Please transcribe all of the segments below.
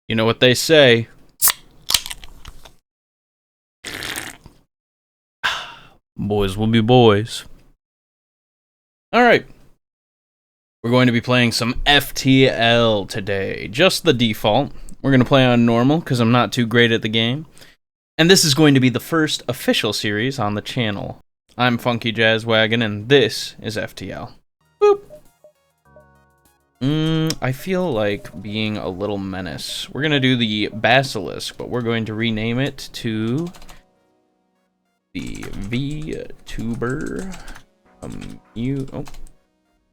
You know what they say. Boys will be boys. Alright. We're going to be playing some FTL today. Just the default. We're going to play on normal because I'm not too great at the game. And this is going to be the first official series on the channel. I'm Funky Jazzwagon and this is FTL. Boop. I feel like being a little menace. We're going to do the Basilisk, but we're going to rename it to the Vtuber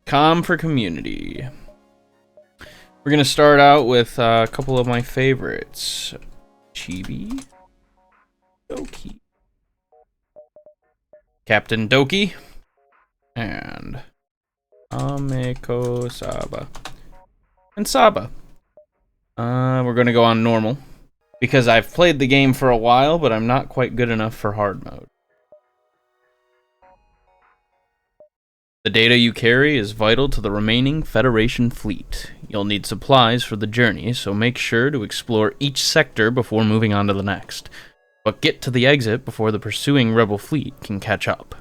Com for Community. We're going to start out with a couple of my favorites. Chibi Doki. Captain Doki. And Ameko Saba. And Saba. We're going to go on normal. Because I've played the game for a while, but I'm not quite good enough for hard mode. The data you carry is vital to the remaining Federation fleet. You'll need supplies for the journey, so make sure to explore each sector before moving on to the next. But get to the exit before the pursuing Rebel fleet can catch up.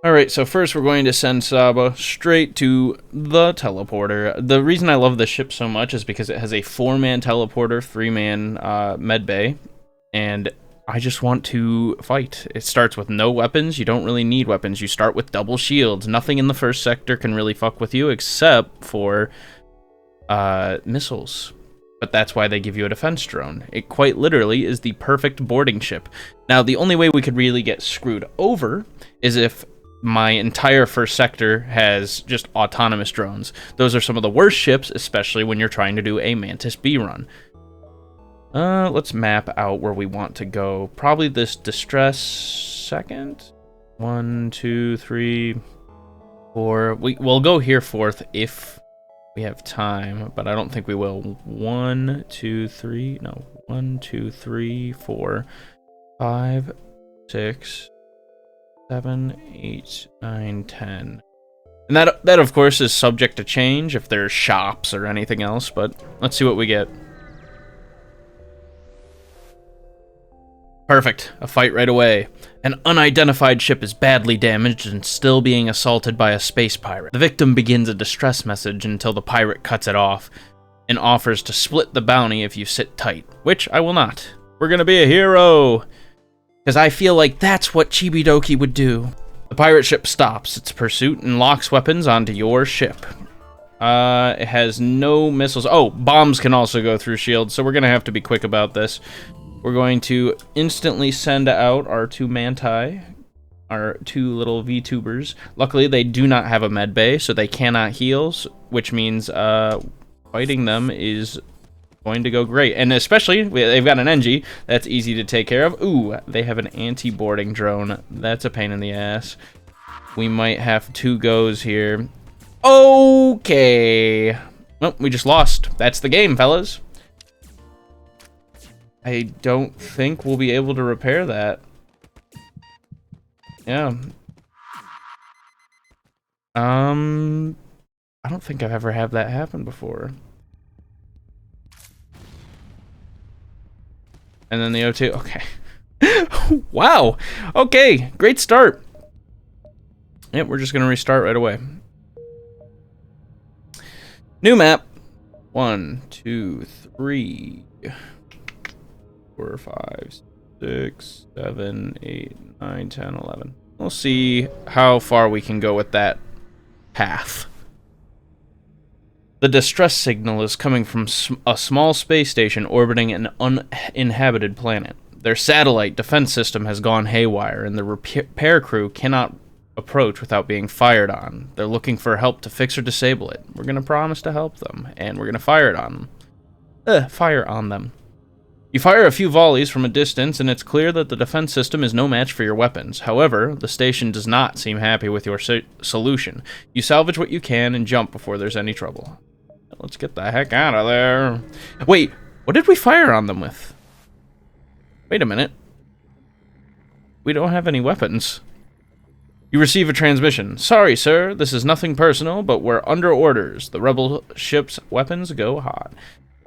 Alright, so first we're going to send Saba straight to the teleporter. The reason I love this ship so much is because it has a 4-man teleporter, 3-man medbay, and I just want to fight. It starts with no weapons. You don't really need weapons. You start with double shields. Nothing in the first sector can really fuck with you except for missiles. But that's why they give you a defense drone. It quite literally is the perfect boarding ship. Now, the only way we could really get screwed over is if my entire first sector has just autonomous drones. Those are some of the worst ships, especially when you're trying to do a Mantis B run. Let's map out where we want to go. Probably this distress second. 1, 2, 3, 4. We'll go here fourth if we have time, but I don't think we will. 1, 2, 3. No. 1, 2, 3, 4, 5, 6, 7, 8, 9, 10. And that of course is subject to change if there's shops or anything else, but let's see what we get. Perfect. A fight right away. An unidentified ship is badly damaged and still being assaulted by a space pirate. The victim begins a distress message until the pirate cuts it off and offers to split the bounty if you sit tight, which I will not. We're gonna be a hero! Because I feel like that's what Chibi Doki would do. The pirate ship stops its pursuit and locks weapons onto your ship. It has no missiles. Oh, bombs can also go through shields, so we're gonna have to be quick about this. We're going to instantly send out our 2 Manti, our 2 little Vtubers. Luckily, they do not have a med bay, so they cannot heal, which means fighting them is going to go great. And especially, they've got an NG. That's easy to take care of. Ooh, they have an anti-boarding drone. That's a pain in the ass. We might have 2 goes here. Okay. Well, we just lost. That's the game, fellas. I don't think we'll be able to repair that. Yeah. I don't think I've ever had that happen before. And then the O2. Okay. Wow. Okay. Great start. Yep, we're just going to restart right away. New map. 1, 2, 3... 4, 5, 6, 7, 8, 9, 10, 11. We'll see how far we can go with that path. The distress signal is coming from a small space station orbiting an uninhabited planet. Their satellite defense system has gone haywire, and the repair crew cannot approach without being fired on. They're looking for help to fix or disable it. We're going to promise to help them, and we're going to fire it on them. Fire on them. You fire a few volleys from a distance, and it's clear that the defense system is no match for your weapons. However, the station does not seem happy with your solution. You salvage what you can and jump before there's any trouble. Let's get the heck out of there. Wait, what did we fire on them with? Wait a minute. We don't have any weapons. You receive a transmission. Sorry, sir, this is nothing personal, but we're under orders. The rebel ship's weapons go hot.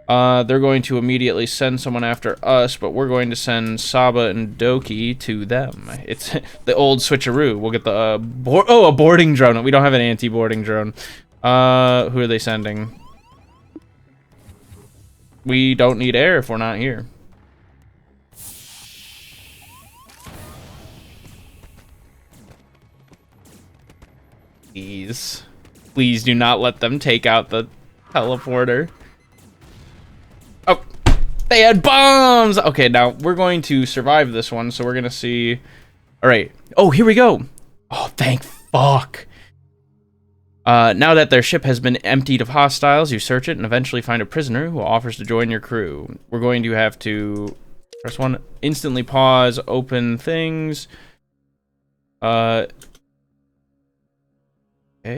They're going to immediately send someone after us, but we're going to send Saba and Doki to them. It's the old switcheroo. We'll get the a boarding drone. We don't have an anti-boarding drone. Who are they sending? We don't need air if we're not here. Please. Please do not let them take out the teleporter. Oh, they had bombs! Okay, now we're going to survive this one, so we're going to see... Alright. Oh, here we go! Oh, thank fuck! Now that their ship has been emptied of hostiles, you search it and eventually find a prisoner who offers to join your crew. We're going to have to... Press 1, instantly pause, open things. Okay,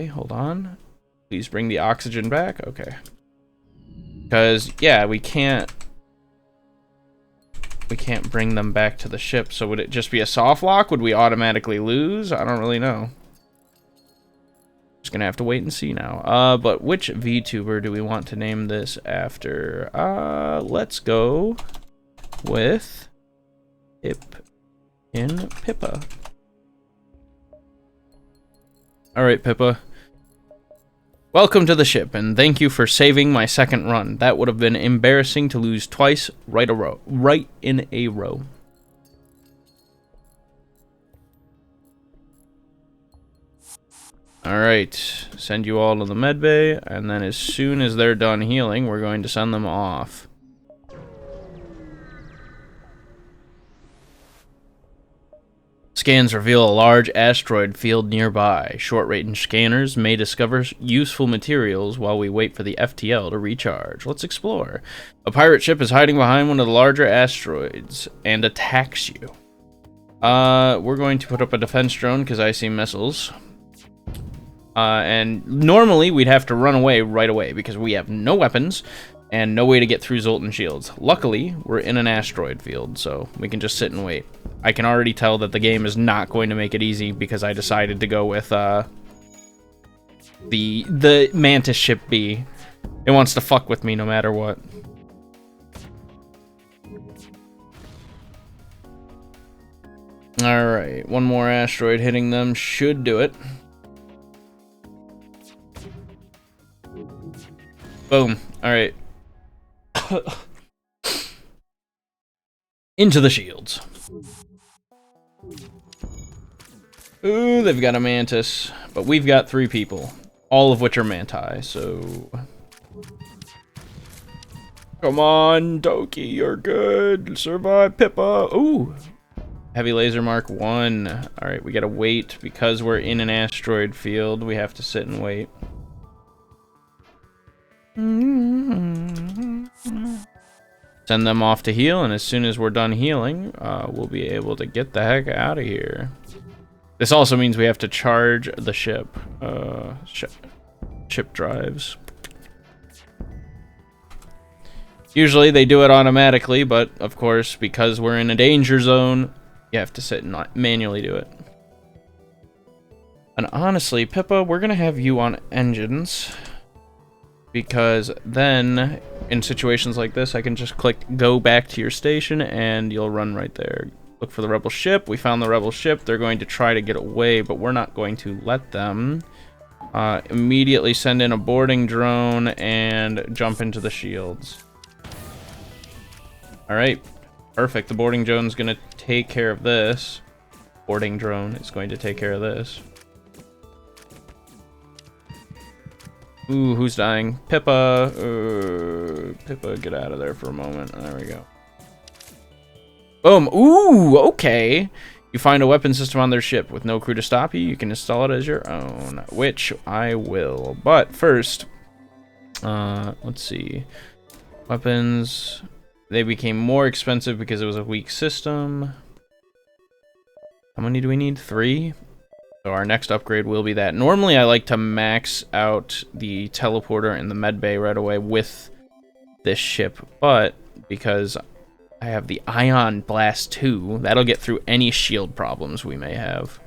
hold on. Please bring the oxygen back. Okay. Because, yeah, we can't bring them back to the ship. So would it just be a soft lock? Would we automatically lose? I don't really know. Just gonna have to wait and see now. But which VTuber do we want to name this after? Let's go with Pippa. Alright, Pippa. Welcome to the ship, and thank you for saving my second run. That would have been embarrassing to lose twice right in a row. Alright, send you all to the medbay, and then as soon as they're done healing, we're going to send them off. Scans reveal a large asteroid field nearby. Short-range scanners may discover useful materials while we wait for the FTL to recharge. Let's explore. A pirate ship is hiding behind one of the larger asteroids and attacks you. We're going to put up a defense drone because I see missiles. And normally we'd have to run away right away because we have no weapons and no way to get through Zoltan shields. Luckily, we're in an asteroid field, so we can just sit and wait. I can already tell that the game is not going to make it easy because I decided to go with the Mantis ship B. It wants to fuck with me no matter what. Alright, one more asteroid hitting them should do it. Boom. Alright. Into the shields. Ooh, they've got a Mantis. But we've got 3 people. All of which are Manti, so... Come on, Doki, you're good. Survive, Pippa. Ooh. Heavy laser mark 1. Alright, we gotta wait. Because we're in an asteroid field, we have to sit and wait. Send them off to heal, and as soon as we're done healing, we'll be able to get the heck out of here. This also means we have to charge the ship. Ship drives. Usually they do it automatically, but of course, because we're in a danger zone, you have to sit and manually do it. And honestly, Pippa, we're gonna have you on engines. Because then, in situations like this, I can just click go back to your station and you'll run right there. Look for the rebel ship. We found the rebel ship. They're going to try to get away, but we're not going to let them. Immediately send in a boarding drone and jump into the shields. Alright, perfect. The boarding drone's going to take care of this. Boarding drone is going to take care of this. Ooh, who's dying? Pippa. Pippa, get out of there for a moment. There we go. Boom. Ooh, okay. You find a weapon system on their ship. With no crew to stop you, you can install it as your own. Which I will. But first, let's see. Weapons. They became more expensive because it was a weak system. How many do we need? 3? So our next upgrade will be that. Normally I like to max out the teleporter and the medbay right away with this ship, but because I have the Ion Blast 2, that'll get through any shield problems we may have.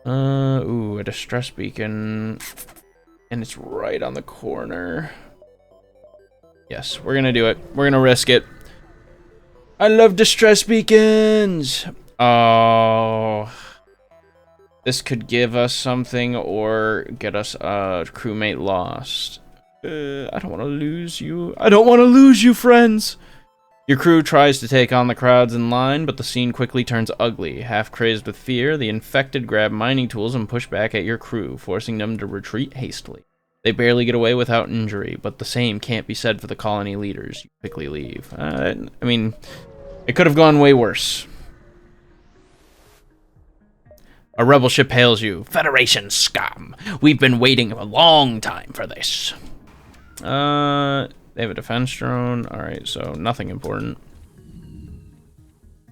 Ooh, a distress beacon, and it's right on the corner. Yes, we're gonna do it. We're gonna risk it. I love distress beacons! Oh... This could give us something or get us a crewmate lost. I don't want to lose you. I don't want to lose you, friends! Your crew tries to take on the crowds in line, but the scene quickly turns ugly. Half crazed with fear, the infected grab mining tools and push back at your crew, forcing them to retreat hastily. They barely get away without injury, but the same can't be said for the colony leaders. You quickly leave. I mean, it could have gone way worse. A rebel ship hails you. Federation scum. We've been waiting a long time for this. They have a defense drone. Alright, so nothing important.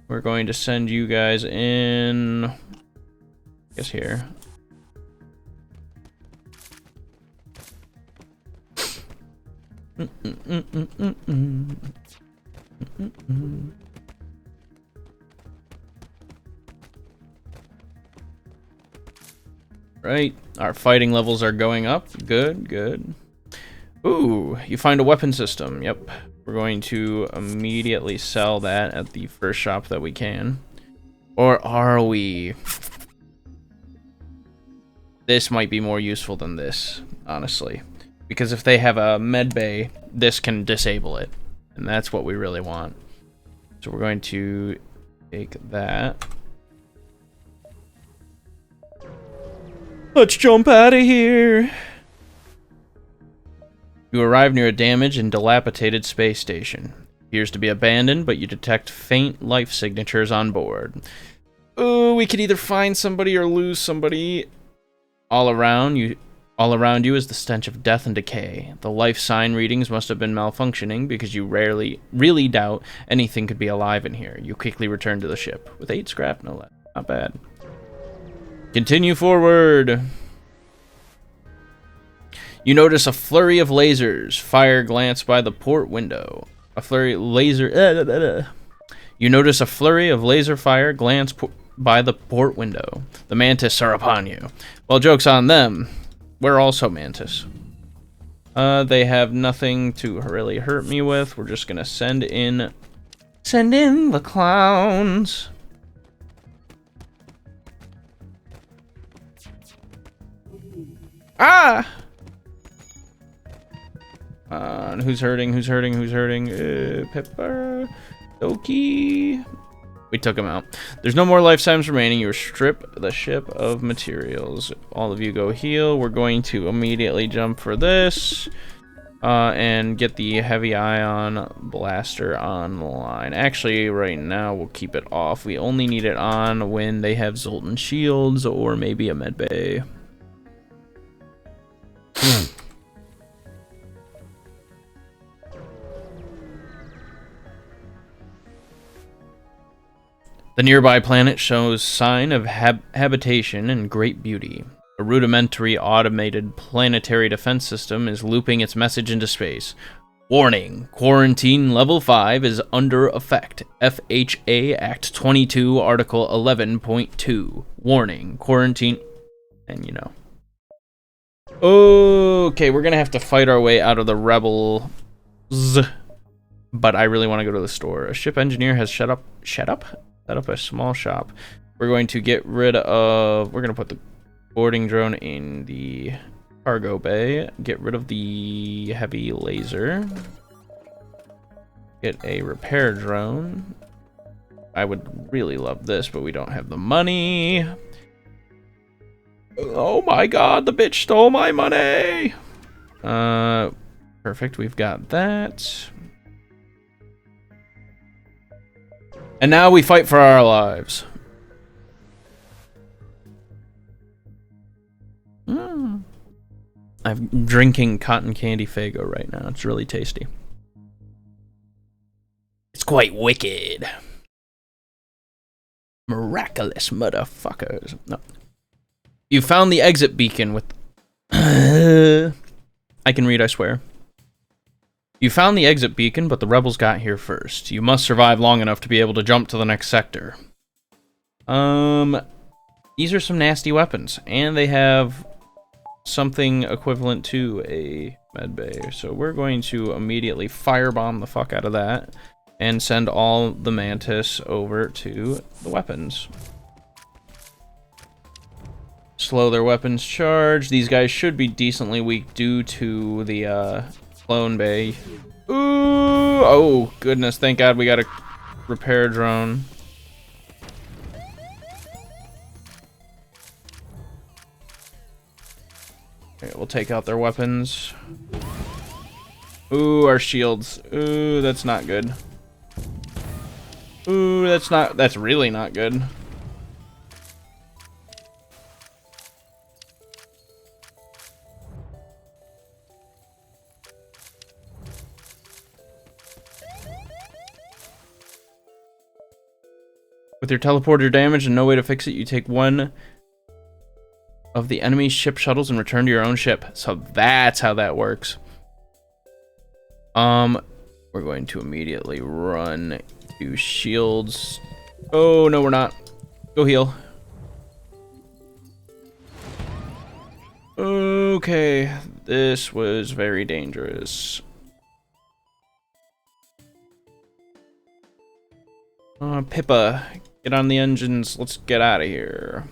We're going to send you guys in... I guess here. Right, our fighting levels are going up. Good, good. Ooh, you find a weapon system. Yep. We're going to immediately sell that at the first shop that we can. Or are we? This might be more useful than this, honestly. Because if they have a med bay, this can disable it. And that's what we really want. So we're going to take that. Let's jump out of here. You arrive near a damaged and dilapidated space station. It appears to be abandoned, but you detect faint life signatures on board. Oh, we could either find somebody or lose somebody. All around you is the stench of death and decay. The life sign readings must have been malfunctioning because you really doubt anything could be alive in here. You quickly return to the ship with 8 scrap, no less. Not bad. Continue forward. You notice a flurry of lasers fire glance by the port window. You notice a flurry of laser fire glance by the port window. The Mantis are upon you. Well, joke's on them. We're also Mantis. They have nothing to really hurt me with. We're just gonna send in the clowns. Ah! Who's hurting? Pepper. Doki. We took him out. There's no more life signs remaining. You strip the ship of materials. All of you go heal. We're going to immediately jump for this. And get the heavy ion blaster online. Actually, right now, we'll keep it off. We only need it on when they have Zoltan shields or maybe a med bay. The nearby planet shows sign of habitation and great beauty. A rudimentary automated planetary defense system is looping its message into space. Warning, quarantine level 5 is under effect. FHA Act 22, Article 11.2. Warning, quarantine... And you know. Okay, we're gonna have to fight our way out of the rebels. But I really want to go to the store. A ship engineer has set up a small shop. We're going to get rid of... We're going to put the boarding drone in the cargo bay. Get rid of the heavy laser. Get a repair drone. I would really love this, but we don't have the money. Oh my god, the bitch stole my money! Perfect, we've got that. And now we fight for our lives. I'm drinking cotton candy Faygo right now. It's really tasty. It's quite wicked. Miraculous motherfuckers. No. You found the exit beacon with... I can read, I swear. You found the exit beacon, but the rebels got here first. You must survive long enough to be able to jump to the next sector. These are some nasty weapons, and they have something equivalent to a med bay. So we're going to immediately firebomb the fuck out of that and send all the mantis over to the weapons. Slow their weapons charge. These guys should be decently weak due to the clone bay. Ooh! Oh goodness! Thank God we got a repair drone. Okay, we'll take out their weapons. Ooh, our shields. Ooh, that's not good. Ooh, that's really not good. With your teleporter damaged and no way to fix it, you take one of the enemy's ship shuttles and return to your own ship. So that's how that works. We're going to immediately run to shields. Oh, no, we're not. Go heal. Okay, this was very dangerous. Pippa, get on the engines. Let's get out of here.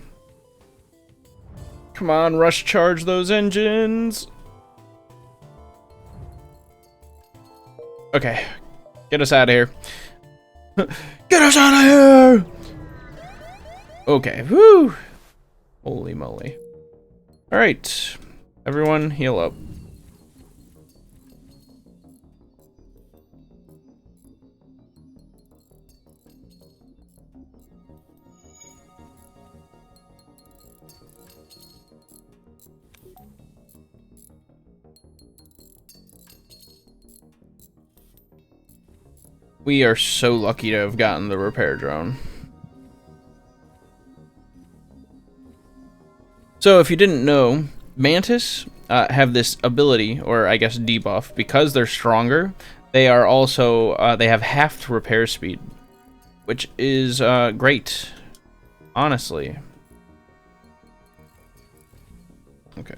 Come on, rush charge those engines. Okay, get us out of here. Get us out of here! Okay, whoo! Holy moly. Alright, everyone heal up. We are so lucky to have gotten the repair drone. So if you didn't know, Mantis have this ability, or I guess debuff, because they're stronger. They are also, they have halved repair speed, which is great, honestly. Okay.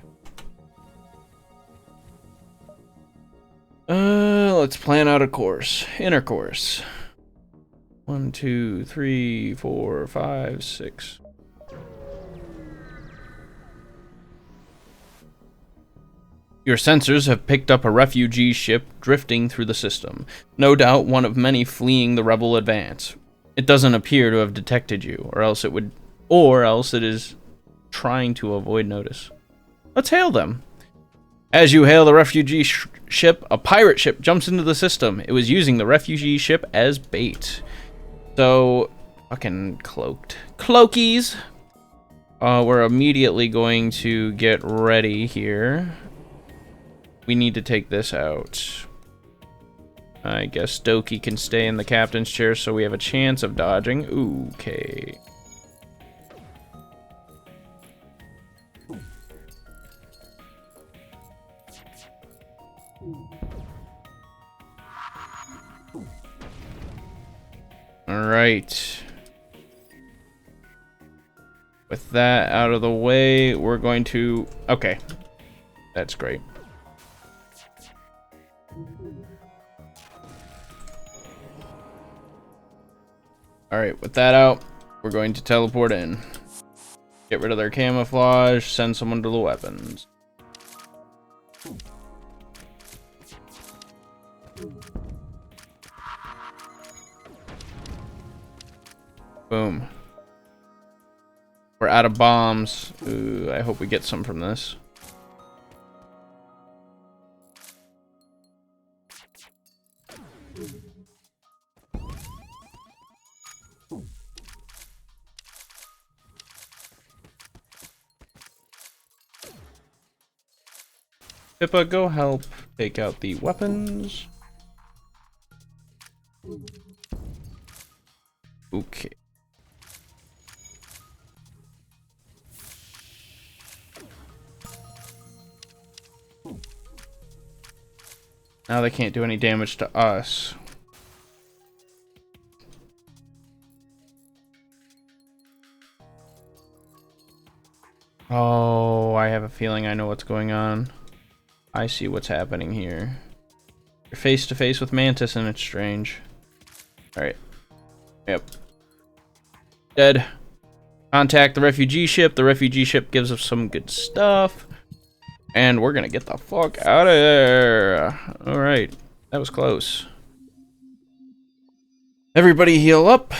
Let's plan out a course. Inner course. 1, 2, 3, 4, 5, 6. Your sensors have picked up a refugee ship drifting through the system. No doubt one of many fleeing the rebel advance. It doesn't appear to have detected you, or else it is trying to avoid notice. Let's hail them. As you hail the refugee ship, a pirate ship jumps into the system. It was using the refugee ship as bait. So, fucking cloaked. Cloakies! We're immediately going to get ready here. We need to take this out. I guess Doki can stay in the captain's chair so we have a chance of dodging. Okay. Alright. With that out of the way, we're going to... Okay. That's great. Alright, with that out, we're going to teleport in. Get rid of their camouflage, send someone to the weapons. Boom. We're out of bombs. Ooh, I hope we get some from this. Pippa, go help take out the weapons. Okay. Now they can't do any damage to us. Oh, I have a feeling I know what's going on. I see what's happening here. You're face to face with Mantis and it's strange. Alright. Yep. Dead. Contact the refugee ship. The refugee ship gives us some good stuff. And we're gonna get the fuck out of there. Alright. That was close. Everybody heal up.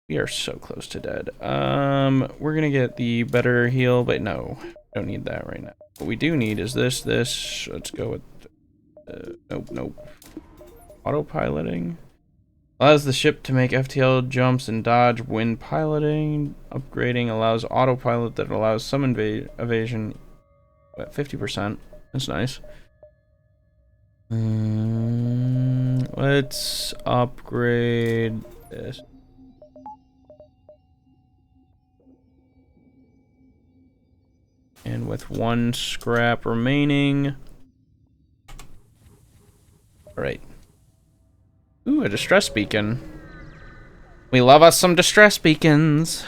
We are so close to dead. We're gonna get the better heal, but no. Don't need that right now. What we do need is this. Let's go with... nope. Autopiloting. Allows the ship to make FTL jumps and dodge when piloting. Upgrading allows autopilot that allows some evasion at 50%. That's nice. Let's upgrade this. And with 1 scrap remaining. Alright. Ooh, a distress beacon. We love us some distress beacons.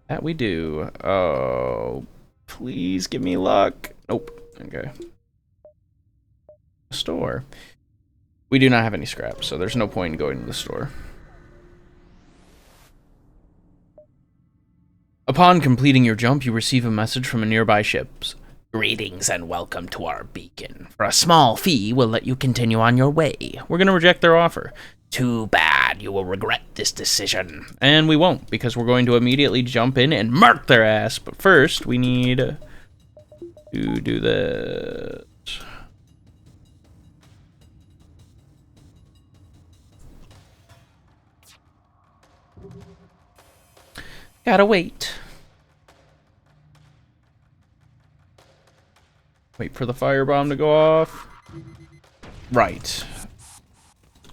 That we do. Oh, please give me luck. Nope. Okay. Store. We do not have any scraps, so there's no point in going to the store. Upon completing your jump, you receive a message from a nearby ship. Greetings and welcome to our beacon. For a small fee, we'll let you continue on your way. We're going to reject their offer. Too bad. You will regret this decision. And we won't, because we're going to immediately jump in and murk their ass. But first, we need to do this. Gotta wait. Wait for the firebomb to go off. Right.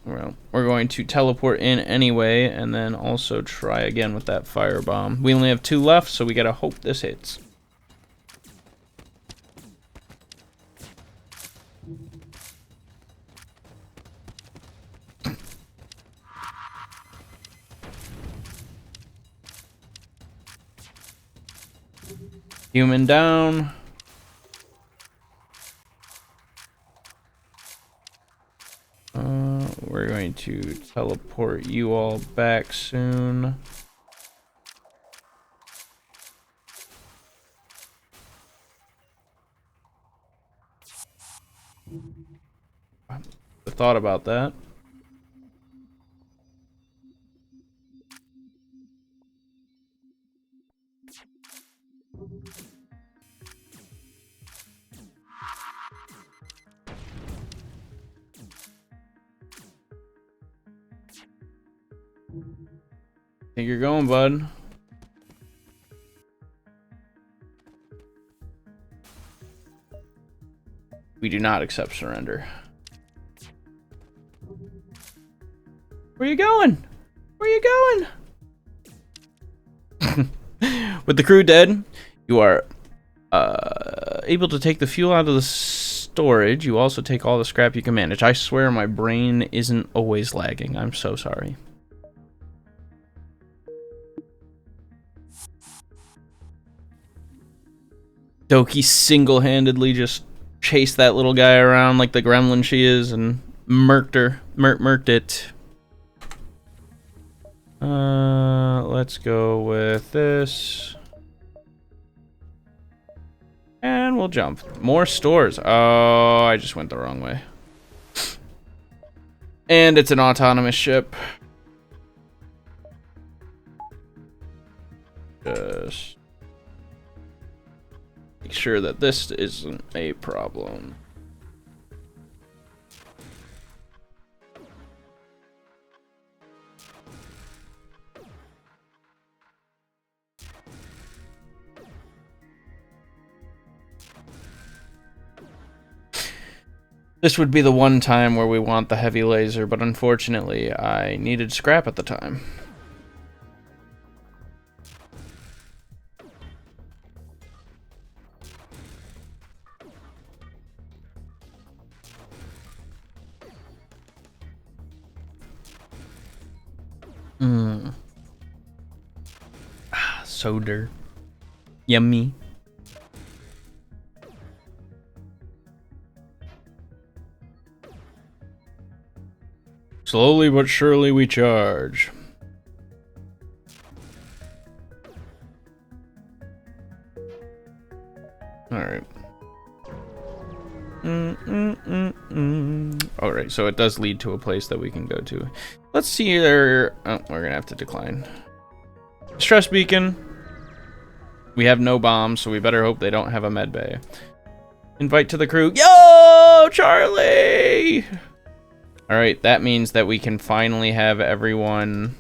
Well, we're going to teleport in anyway, and then also try again with that firebomb. We only have 2 left, so we gotta hope this hits. Human down. We're going to teleport you all back soon. I thought about that. Think you're going, bud. We do not accept surrender. Where you going? Where you going? With the crew dead, you are able to take the fuel out of the storage. You also take all the scrap you can manage. I swear my brain isn't always lagging. I'm so sorry. Doki single-handedly just chased that little guy around like the gremlin she is and murked her. Murked it. Let's go with this. And we'll jump. More stores. Oh, I just went the wrong way. And it's an autonomous ship. Just make sure that this isn't a problem. This would be the one time where we want the heavy laser, but unfortunately, I needed scrap at the time. Soda. Yummy. Slowly but surely we charge. Alright. Alright, so it does lead to a place that we can go to. Let's see there. Oh, we're gonna have to decline. Stress beacon. We have no bombs, so we better hope they don't have a med bay. Invite to the crew. Yo, Charlie! Alright, that means that we can finally have everyone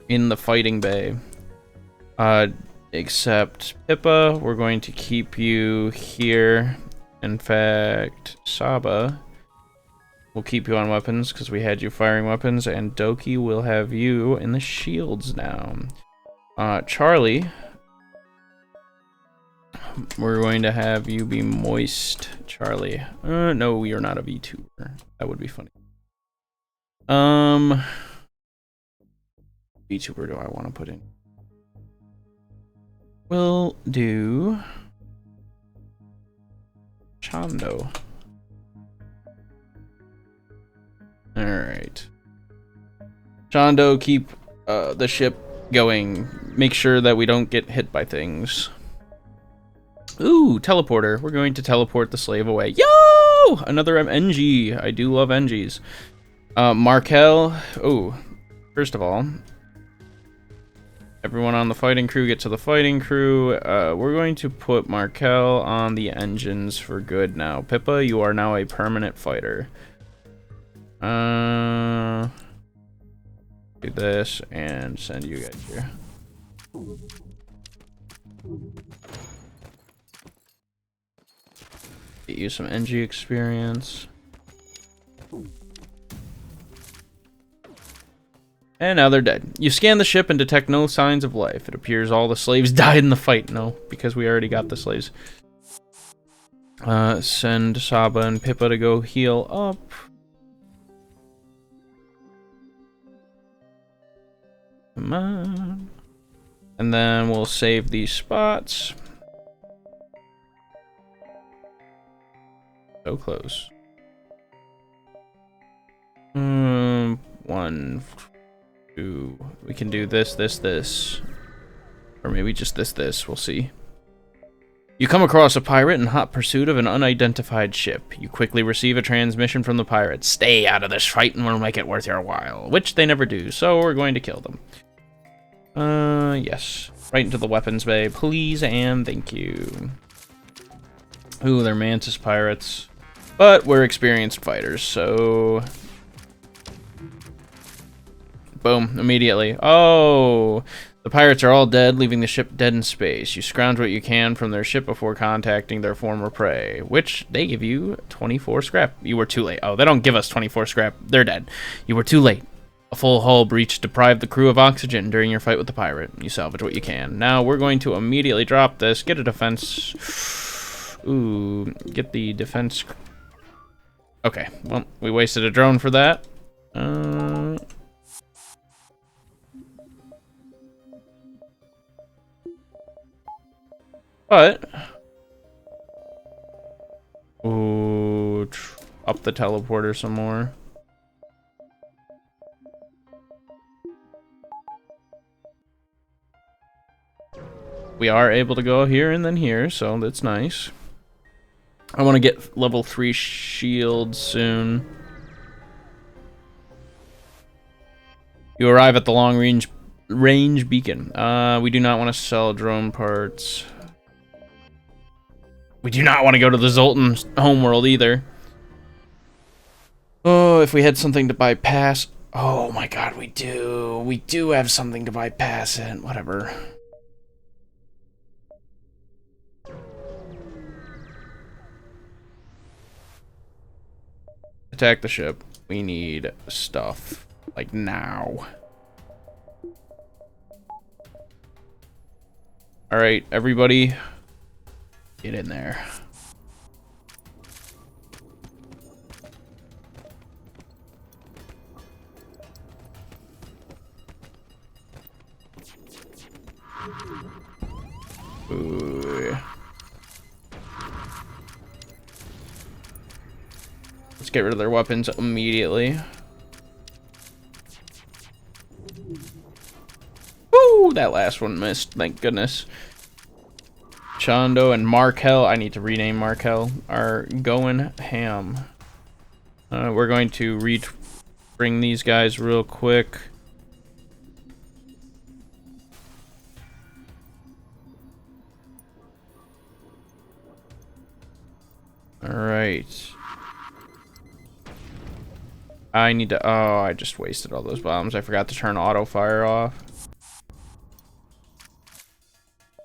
in the fighting bay. Except Pippa, we're going to keep you here. In fact, Saba, we'll keep you on weapons because we had you firing weapons, and Doki will have you in the shields now. Charlie, we're going to have you be moist, Charlie. No, you're not a VTuber. That would be funny. VTuber do I want to put in? We'll do Chando. Alright. Chando, keep the ship going. Make sure that we don't get hit by things. Ooh, teleporter. We're going to teleport the slave away. Yo! Another NG. I do love NGs. Markel. Oh, first of all, everyone on the fighting crew get to the fighting crew. We're going to put Markel on the engines for good now. Pippa, you are now a permanent fighter. Do this and send you guys here. Get you some NG experience. And now they're dead. You scan the ship and detect no signs of life. It appears all the slaves died in the fight. No, because we already got the slaves. Send Saba and Pippa to go heal up. Come on. And then we'll save these spots. So close. 1, 2. We can do this, this, this. Or maybe just this, this. We'll see. You come across a pirate in hot pursuit of an unidentified ship. You quickly receive a transmission from the pirate. Stay out of this fight and we'll make it worth your while. Which they never do, so we're going to kill them. Yes. Right into the weapons bay, please and thank you. Ooh, they're Mantis pirates. But we're experienced fighters, so... Boom, immediately. Oh! The pirates are all dead, leaving the ship dead in space. You scrounge what you can from their ship before contacting their former prey, which they give you 24 scrap. You were too late. Oh, they don't give us 24 scrap. They're dead. You were too late. A full hull breach deprived the crew of oxygen during your fight with the pirate. You salvage what you can. Now we're going to immediately drop this. Get a defense... Ooh, get the defense... Okay, well, we wasted a drone for that. But... Ooh, up the teleporter some more. We are able to go here and then here, so that's nice. I want to get level 3 shield soon. You arrive at the long range beacon. We do not want to sell drone parts. We do not want to go to the Zoltan homeworld either. Oh, if we had something to bypass. Oh my god, we do. We do have something to bypass it. Whatever. Attack the ship. We need stuff. Like now. Alright, everybody. Get in there. Ooh. Let's get rid of their weapons immediately. Ooh, that last one missed. Thank goodness. Chondo and Markel, I need to rename Markel, are going ham. We're going to bring these guys real quick. Alright. I need to... Oh, I just wasted all those bombs. I forgot to turn auto fire off.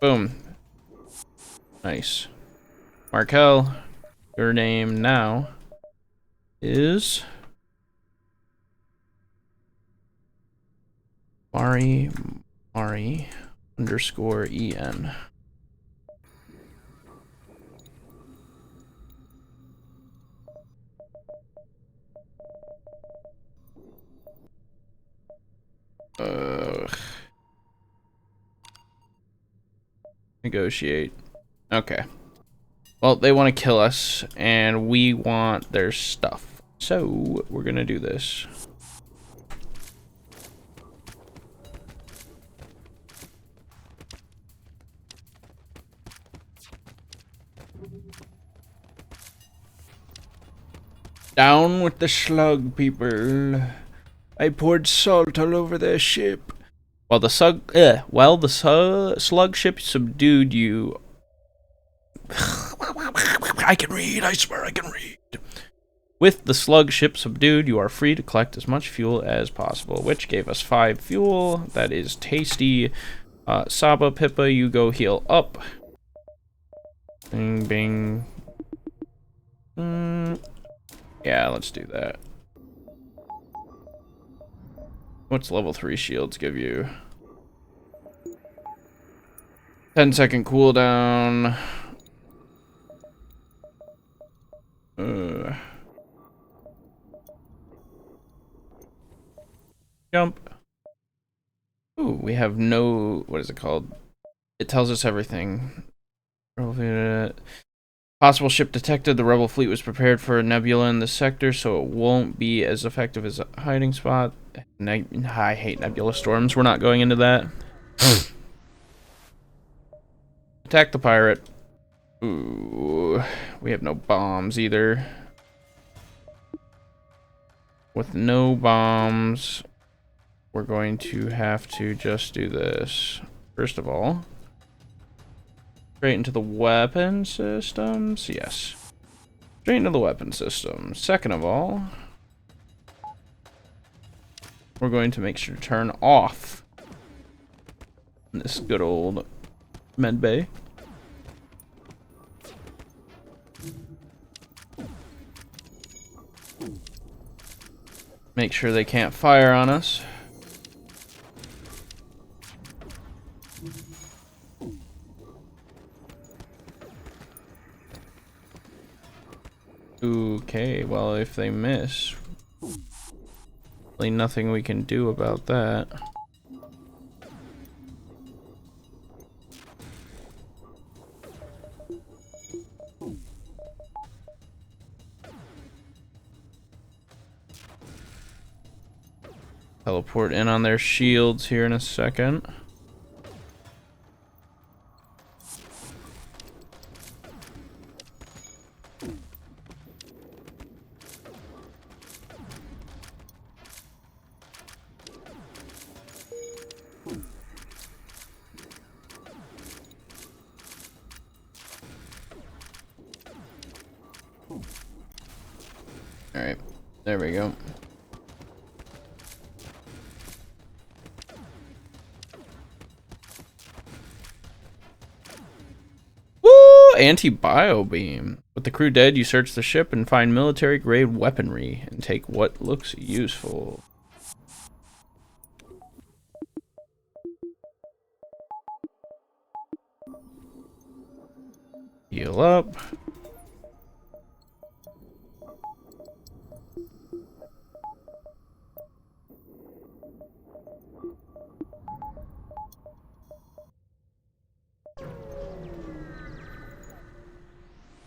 Boom. Nice. Markel, your name now is... Mari underscore EN. Negotiate. Okay. Well, they want to kill us, and we want their stuff. So, we're gonna do this. Down with the slug, people. I poured salt all over their ship. While the slug ship subdued you... I can read, I swear I can read. With the slug ship subdued, you are free to collect as much fuel as possible, which gave us 5 fuel. That is tasty. Saba, Pippa, you go heal up. Bing, bing. Yeah, let's do that. What's level 3 shields give you? 10-second cooldown. Jump. Ooh, we have no... What is it called? It tells us everything. Possible ship detected. The rebel fleet was prepared for a nebula in the sector, so it won't be as effective as a hiding spot. I hate nebula storms. We're not going into that. Attack the pirate. Ooh, we have no bombs either. With no bombs, we're going to have to just do this. First of all, straight into the weapon systems. Yes. Straight into the weapon system. Second of all, we're going to make sure to turn off this good old med bay. Make sure they can't fire on us. Okay, well, if they miss, really nothing we can do about that. Teleport in on their shields here in a second. Alright, there we go. Woo! Anti-bio beam. With the crew dead, you search the ship and find military-grade weaponry and take what looks useful. Heal up.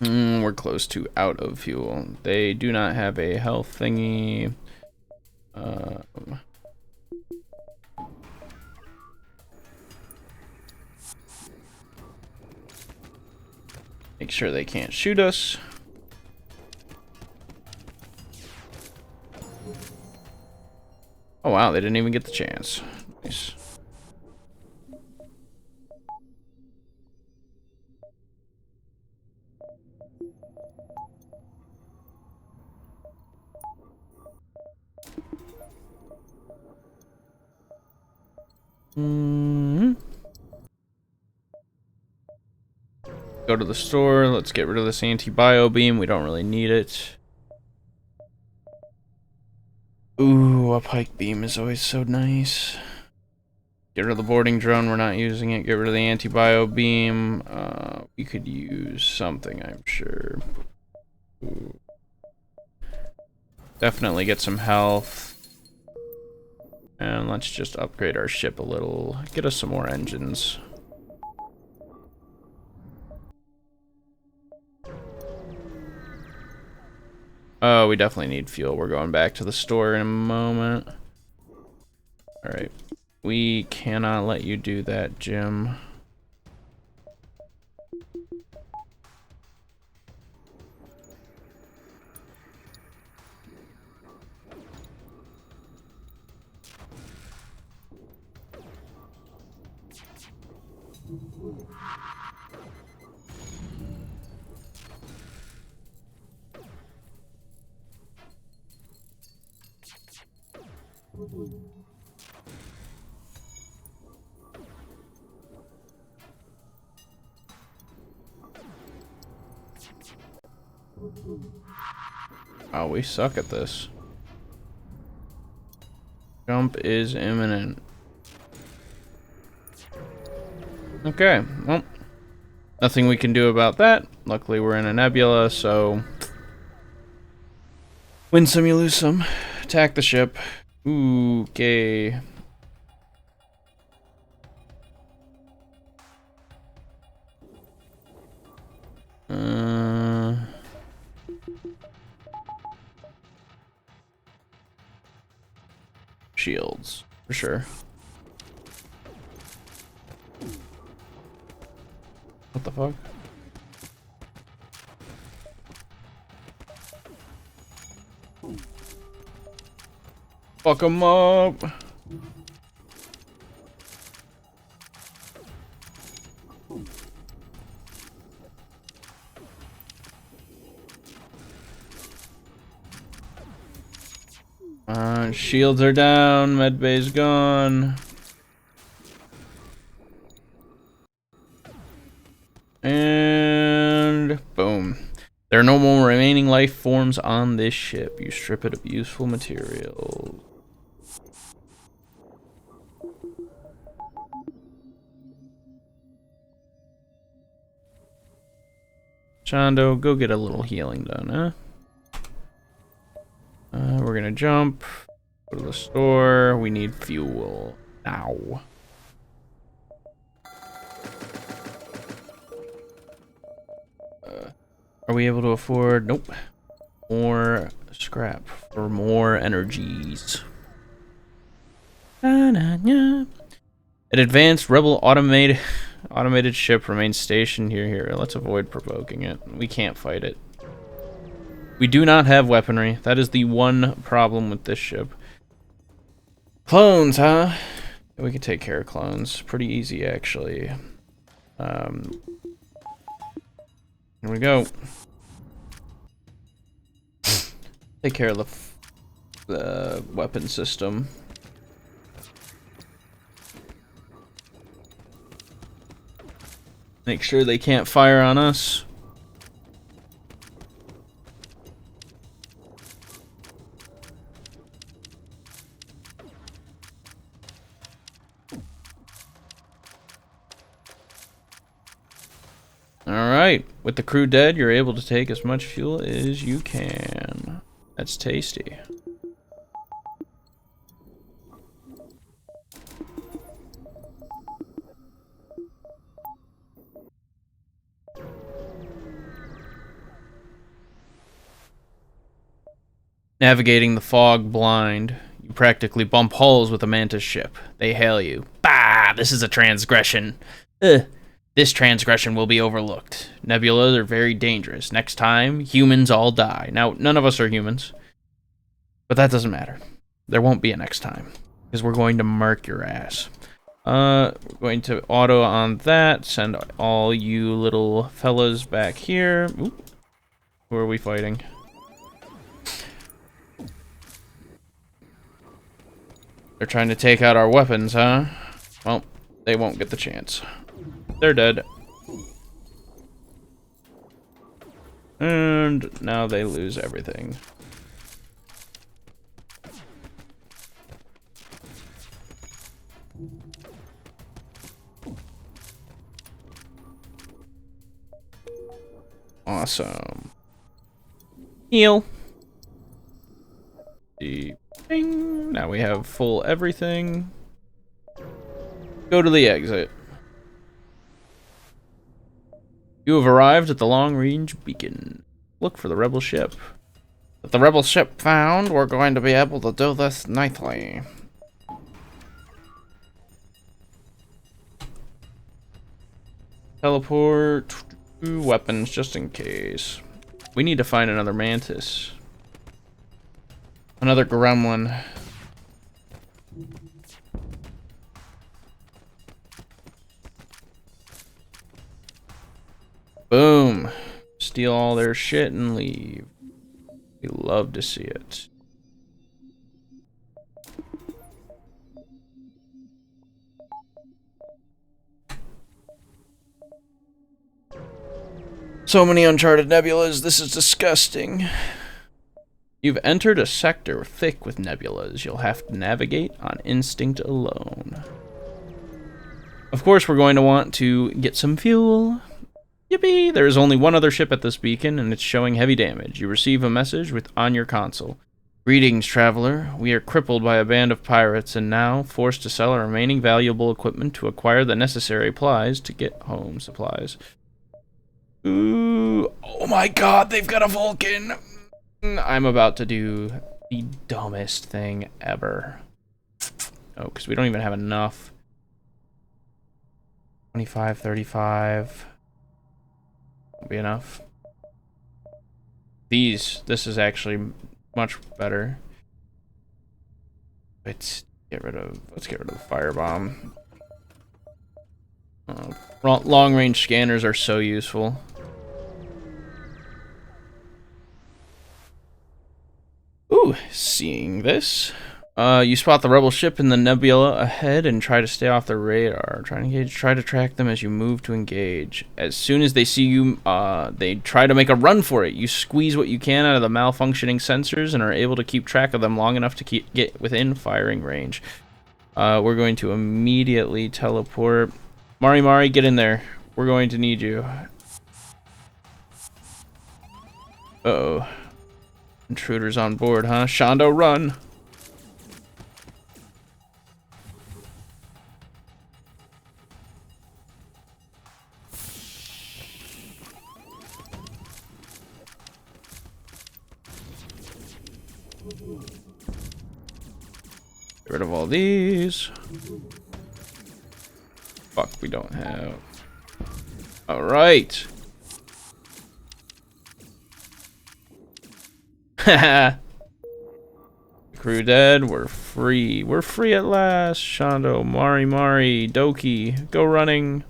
We're close to out of fuel. They do not have a health thingy. Make sure they can't shoot us. Oh wow, they didn't even get the chance. Nice. Go to the store. Let's get rid of this anti-bio beam. We don't really need it. Ooh, a pike beam is always so nice. Get rid of the boarding drone. We're not using it. Get rid of the anti-bio beam. We could use something, I'm sure. Ooh. Definitely get some health. And let's just upgrade our ship a little. Get us some more engines. Oh, we definitely need fuel. We're going back to the store in a moment. Alright. We cannot let you do that, Jim. Oh, we suck at this. Jump is imminent. Okay, well, nothing we can do about that. Luckily, we're in a nebula, so win some, you lose some. Attack the ship. Ooh, okay. Shields, for sure. What the fuck? Fuck 'em up! Shields are down, medbay's gone. And boom. There are no more remaining life forms on this ship. You strip it of useful materials. Chondo, go get a little healing done, huh? We're gonna jump. Go to the store. We need fuel now. Are we able to afford? Nope. More scrap for more energies. An advanced rebel automated ship remains stationed here. Let's avoid provoking it. We can't fight it. We do not have weaponry. That is the one problem with this ship. Clones, huh? We can take care of clones. Pretty easy, actually. Here we go. Take care of the weapon system. Make sure they can't fire on us. Alright, with the crew dead, you're able to take as much fuel as you can. That's tasty. Navigating the fog blind. You practically bump holes with a mantis ship. They hail you. Bah! This is a transgression. Ugh. This transgression will be overlooked. Nebulas are very dangerous. Next time, humans all die. Now, none of us are humans. But that doesn't matter. There won't be a next time. Because we're going to murk your ass. We're going to auto on that. Send all you little fellas back here. Ooh. Who are we fighting? They're trying to take out our weapons, huh? Well, they won't get the chance. They're dead. And now they lose everything. Awesome. Heal. Bing. Now we have full everything. Go to the exit. You have arrived at the long-range beacon. Look for the rebel ship. With the rebel ship found, we're going to be able to do this nightly. Teleport weapons just in case. We need to find another mantis. Another gremlin. Boom. Steal all their shit and leave. We love to see it. So many uncharted nebulas, this is disgusting. You've entered a sector thick with nebulas. You'll have to navigate on instinct alone. Of course, we're going to want to get some fuel. Yippee! There is only one other ship at this beacon, and it's showing heavy damage. You receive a message on your console. Greetings, traveler. We are crippled by a band of pirates, and now forced to sell our remaining valuable equipment to acquire the necessary supplies to get home supplies. Ooh! Oh my God! They've got a Vulcan. I'm about to do the dumbest thing ever. Oh, because we don't even have enough. 25, 35. Won't be enough. This is actually much better. Let's get rid of the firebomb. Long range scanners are so useful. Ooh, seeing this. You spot the rebel ship in the nebula ahead and try to stay off their radar. Try to engage, try to track them as you move to engage. As soon as they see you, they try to make a run for it. You squeeze what you can out of the malfunctioning sensors and are able to keep track of them long enough to get within firing range. We're going to immediately teleport. Mari, get in there. We're going to need you. Uh-oh. Intruders on board, huh? Shondo, run! Get rid of all these. Fuck, we don't have... Alright! Haha! Crew dead, we're free. We're free at last! Shondo, Mari, Doki, go running!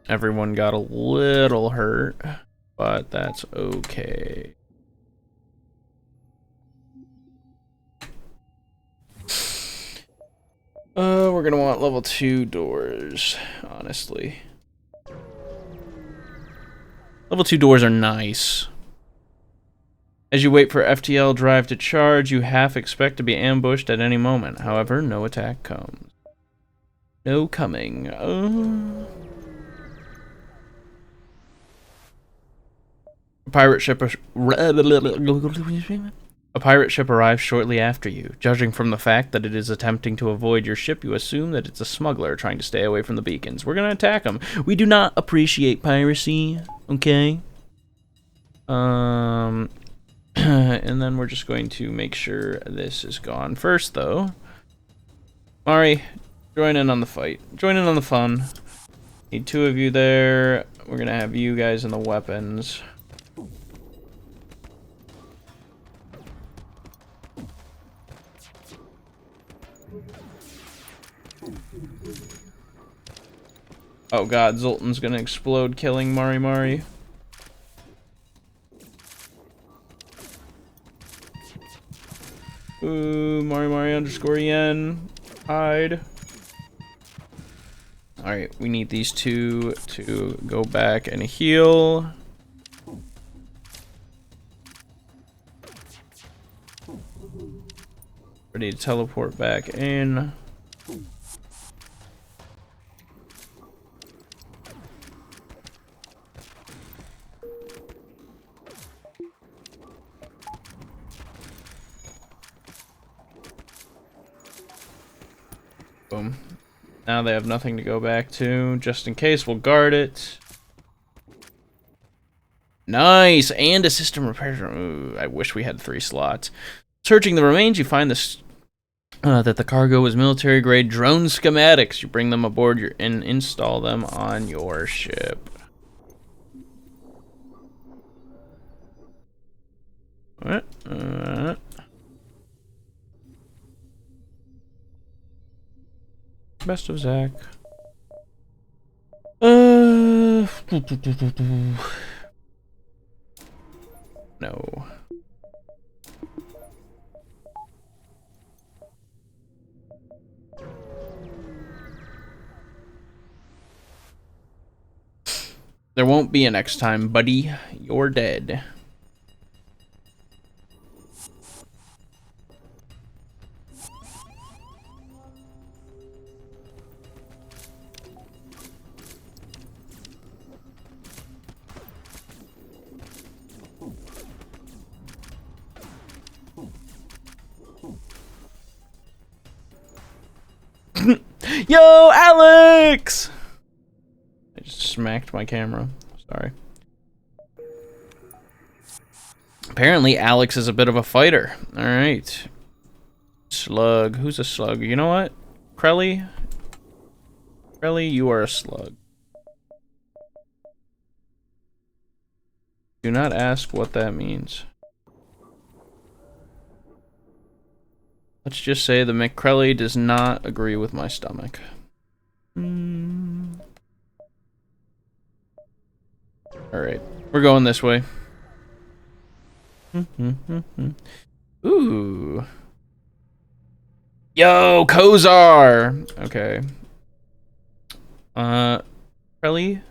Everyone got a little hurt, but that's okay. We're gonna want level 2 doors, honestly. Level 2 doors are nice. As you wait for FTL drive to charge, you half expect to be ambushed at any moment. However, no attack comes. No coming. A pirate ship arrives shortly after you. Judging from the fact that it is attempting to avoid your ship, you assume that it's a smuggler trying to stay away from the beacons. We're gonna attack them. We do not appreciate piracy, okay? And then we're just going to make sure this is gone first, though. Mari, Join in on the fight. Join in on the fun. Need 2 of you there. We're gonna have you guys in the weapons. Oh god, Zoltan's gonna explode, killing Mari Mari. Ooh, Mari Mari underscore yen. Hide. Alright, we need these 2 to go back and heal. Ready to teleport back in. Boom. Now they have nothing to go back to. Just in case, we'll guard it. Nice! And a system repair. Ooh, I wish we had 3 slots. Searching the remains, you find this that the cargo was military-grade drone schematics. You bring them aboard and install them on your ship. What? Best of Zach. No. There won't be a next time, buddy. You're dead. Yo, Alex! I just smacked my camera. Sorry. Apparently, Alex is a bit of a fighter. Alright. Slug. Who's a slug? You know what? Krelly? Krelly, you are a slug. Do not ask what that means. Let's just say the McCrelly does not agree with my stomach. Alright, we're going this way. Ooh. Yo, Kozar! Okay. Crelly,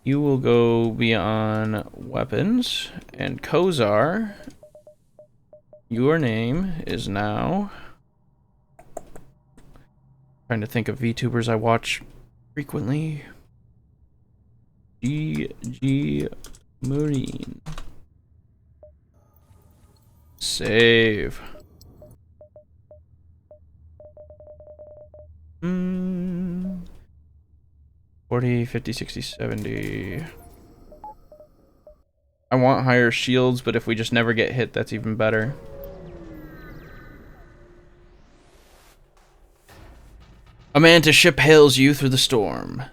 you will go be on weapons, and Kozar, your name is now... Trying to think of VTubers I watch frequently. GG Marine. Save. 40, 50, 60, 70. I want higher shields, but if we just never get hit, that's even better. A mantis ship hails you through the storm.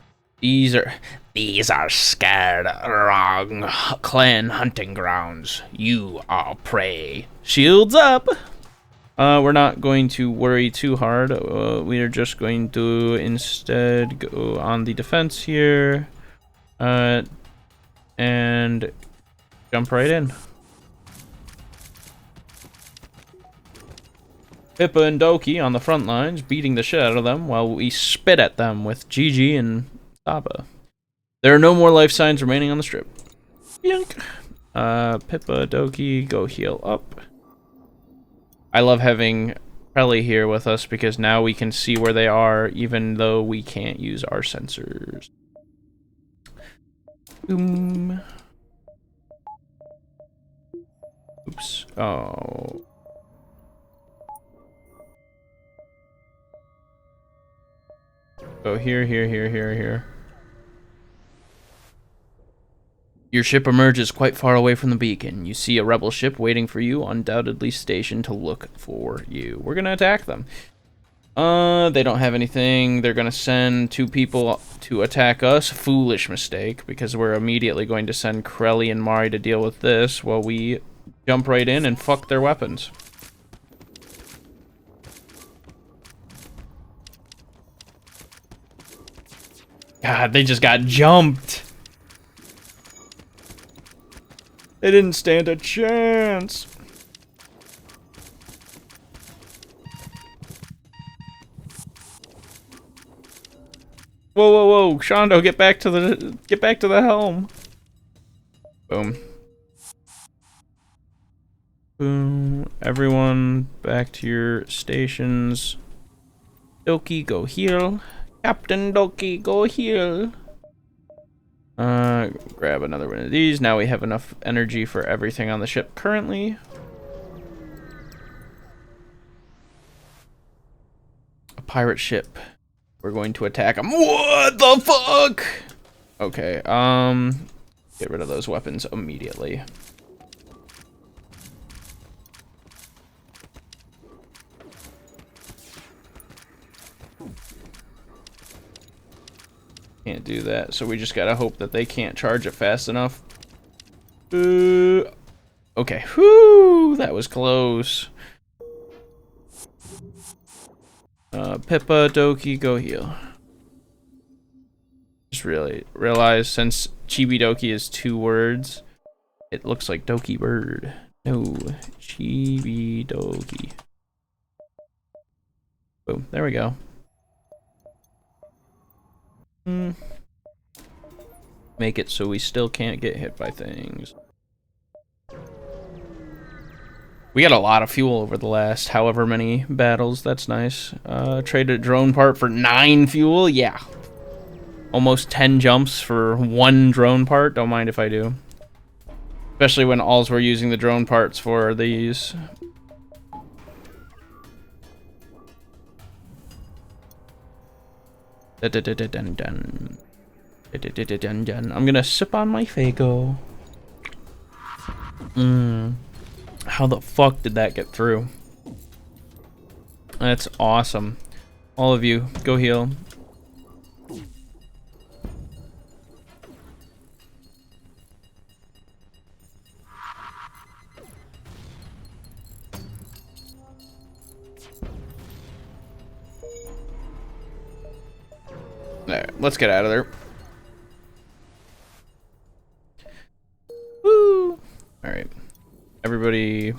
These are scared wrong clan hunting grounds. You are prey. Shields up. We're not going to worry too hard. We are just going to instead go on the defense here, and jump right in. Pippa and Doki on the front lines, beating the shit out of them while we spit at them with Gigi and Saba. There are no more life signs remaining on the strip. Yunk. Pippa, Doki, go heal up. I love having Prelly here with us because now we can see where they are even though we can't use our sensors. Boom. Oops. Oh. Go here, here, here, here, here. Your ship emerges quite far away from the beacon. You see a rebel ship waiting for you, undoubtedly stationed to look for you. We're gonna attack them. They don't have anything. They're gonna send 2 people to attack us. Foolish mistake, because we're immediately going to send Krelly and Mari to deal with this while we jump right in and fuck their weapons. God, they just got jumped. They didn't stand a chance. Whoa, whoa, whoa! Shondo, get back to the helm. Boom. Boom. Everyone, back to your stations. Doki, go heal. Captain Doki, go heal. Grab another one of these. Now we have enough energy for everything on the ship currently. A pirate ship. We're going to attack them. What the fuck? Okay, get rid of those weapons immediately. Can't do that, so we just gotta hope that they can't charge it fast enough. Okay, whoo, that was close. Pippa, Doki, go heal. Just really realized since Chibi Doki is 2 words, it looks like Doki bird. No, Chibi Doki. Boom, there we go. Make it so we still can't get hit by things. We got a lot of fuel over the last however many battles. That's nice. Traded a drone part for 9 fuel. Yeah. Almost 10 jumps for 1 drone part. Don't mind if I do. Especially when alls we're using the drone parts for these. I'm gonna sip on my Faygo. How the fuck did that get through? That's awesome. All of you, go heal. There, let's get out of there. Woo! Alright. Everybody,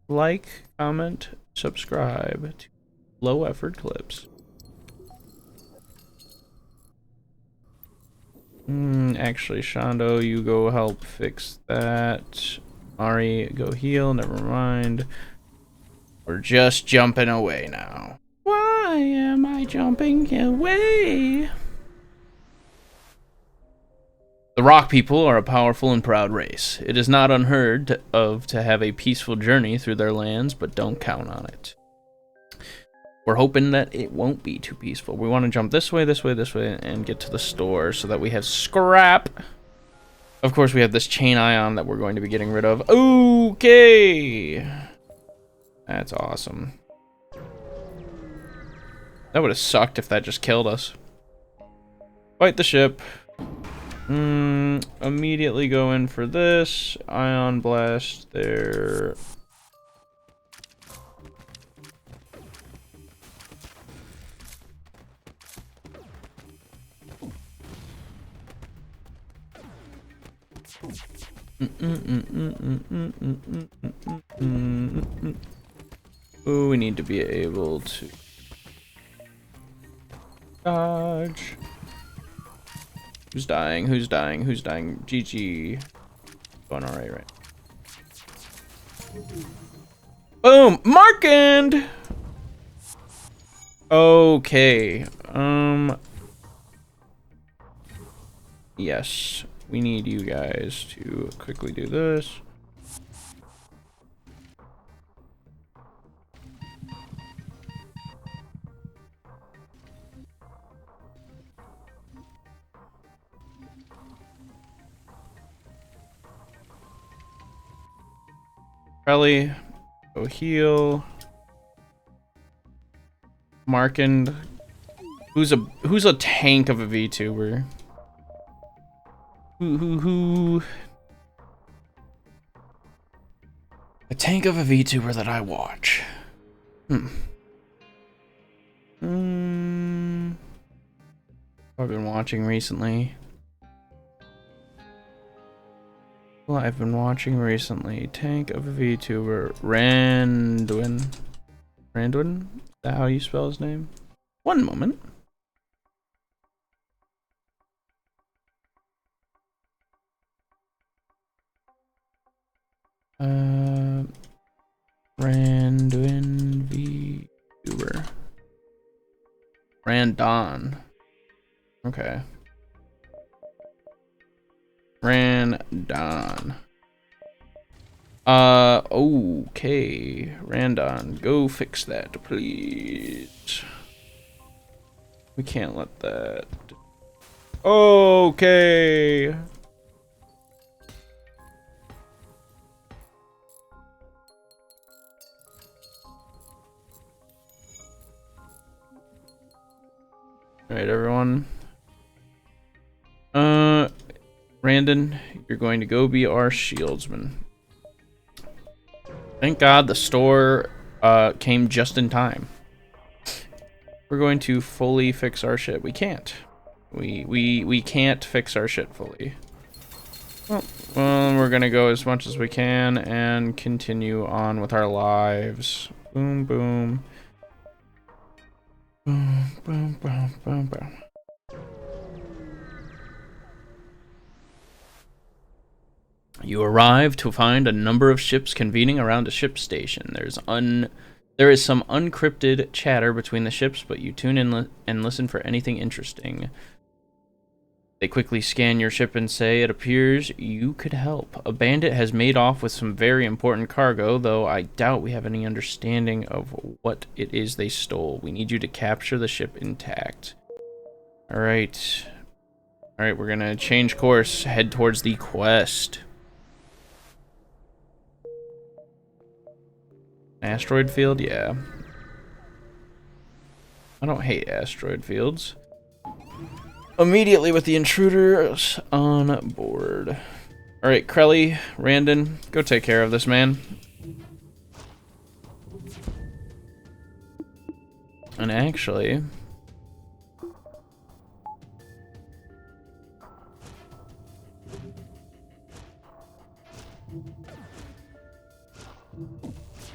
like, comment, subscribe to Low Effort Clips. Actually, Shondo, you go help fix that. Mari, go heal, never mind. We're just jumping away now. Why am I jumping away? The Rock people are a powerful and proud race. It is not unheard of to have a peaceful journey through their lands, but don't count on it. We're hoping that it won't be too peaceful. We want to jump this way, this way, this way, and get to the store so that we have scrap. Of course, we have this chain ion that we're going to be getting rid of. Okay! That's awesome. That would have sucked if that just killed us. Fight the ship. Immediately go in for this. Ion blast there. Ooh, we need to be able to dodge. Who's dying? Who's dying? Who's dying? GG. Going alright, right? Boom! Markand! Okay. Yes. We need you guys to quickly do this. Probably go heal. Markand. Who's a tank of a VTuber? Who? A tank of a VTuber that I watch. I've been watching recently. Well, I've been watching recently. Tank of a VTuber. Randwin. Randwin? Is that how you spell his name? One moment. Randwin VTuber. Randon. Okay. Randon. Okay. Randon, go fix that, please. We can't let that. Okay. Alright, everyone. Randon, you're going to go be our shieldsman. Thank God the store came just in time. We're going to fully fix our shit. We can't. We can't fix our shit fully. Well, we're gonna go as much as we can and continue on with our lives. Boom, boom. Boom, boom, boom, boom, boom. You arrive to find a number of ships convening around a ship station. There is some uncrypted chatter between the ships, but you tune in and listen for anything interesting. They quickly scan your ship and say, it appears you could help. A bandit has made off with some very important cargo, though I doubt we have any understanding of what it is they stole. We need you to capture the ship intact. Alright. Alright, we're gonna change course, head towards the quest. Asteroid field? Yeah. I don't hate asteroid fields. Immediately with the intruders on board. Alright, Krelly, Randon, go take care of this man. And actually...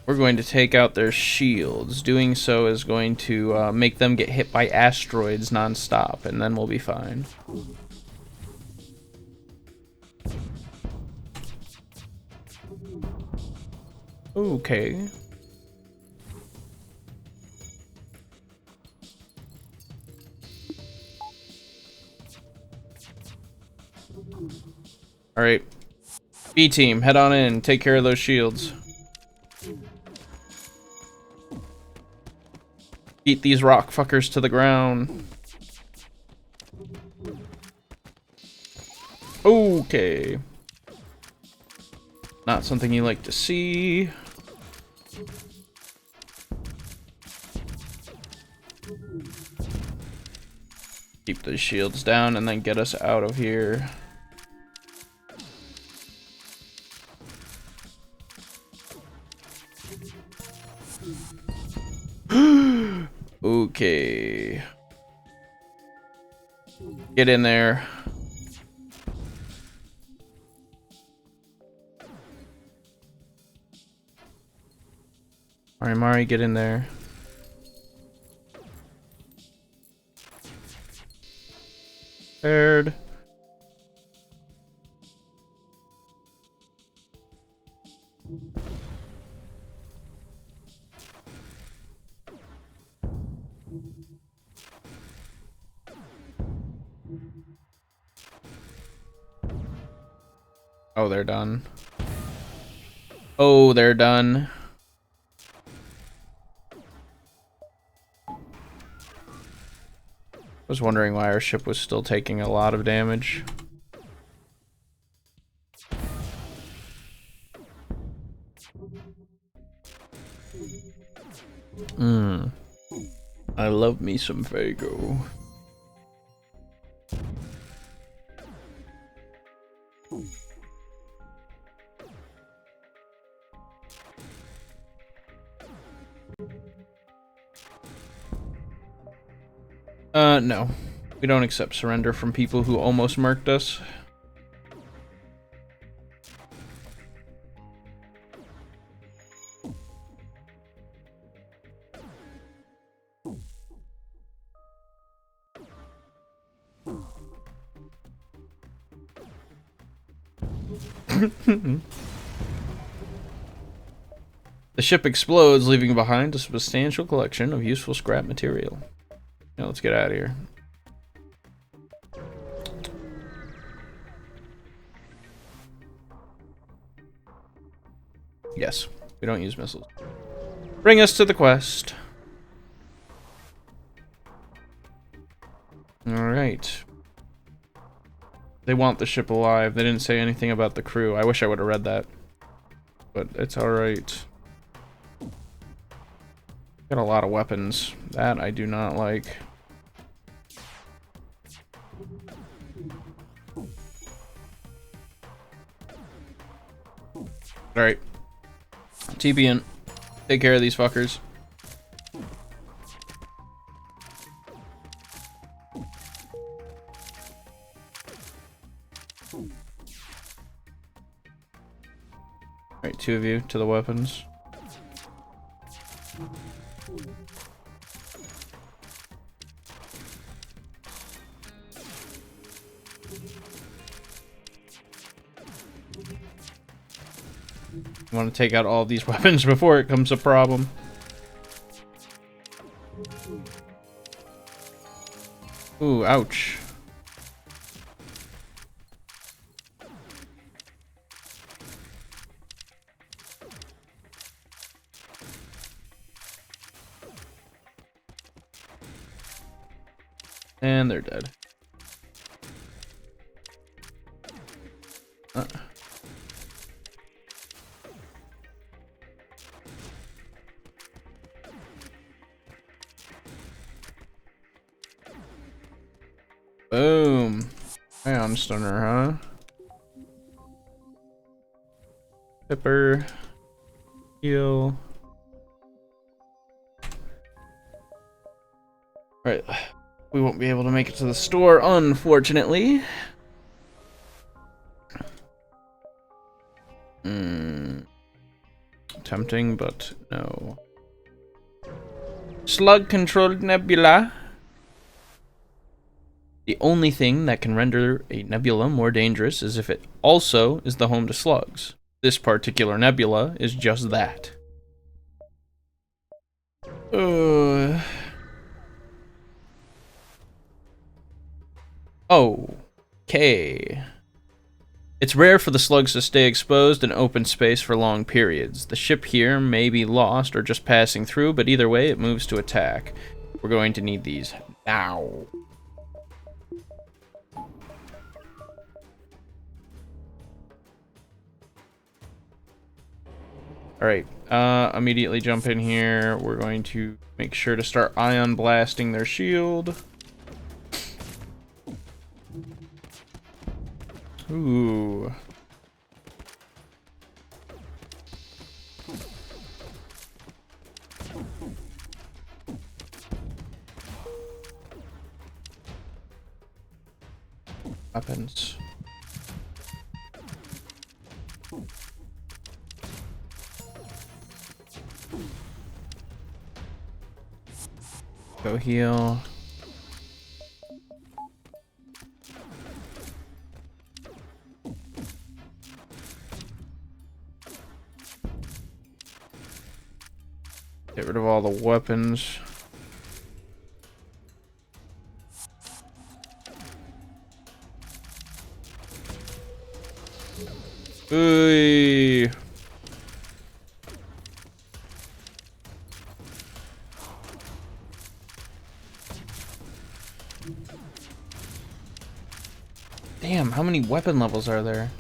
we're going to take out their shields. Doing so is going to make them get hit by asteroids non-stop, and then we'll be fine. Okay. Alright. B-team, head on in. Take care of those shields. Beat these rock fuckers to the ground. Okay. Not something you like to see. Keep the shields down and then get us out of here. Okay. Get in there. Alright, Mari, get in there. Prepared. Oh, they're done. Oh, they're done. I was wondering why our ship was still taking a lot of damage. I love me some Fago. No. We don't accept surrender from people who almost murked us. The ship explodes, leaving behind a substantial collection of useful scrap material. Now let's get out of here. Yes, we don't use missiles. Bring us to the quest. Alright. They want the ship alive. They didn't say anything about the crew. I wish I would have read that. But it's alright. Got a lot of weapons. That I do not like. Alright. TP in. Take care of these fuckers. Alright, 2 of you to the weapons. I want to take out all these weapons before it becomes a problem. Ooh, ouch. And they're dead. Boom. Ion stunner, huh? Pepper. Heal. Alright. We won't be able to make it to the store, unfortunately. Tempting, but no. Slug-controlled nebula. The only thing that can render a nebula more dangerous is if it also is the home to slugs. This particular nebula is just that. Okay. It's rare for the slugs to stay exposed in open space for long periods. The ship here may be lost or just passing through, but either way it moves to attack. We're going to need these now. Alright, immediately jump in here. We're going to make sure to start ion blasting their shield. Ooh. Weapons. Go heal. Get rid of all the weapons. Ooh. Damn, how many weapon levels are there?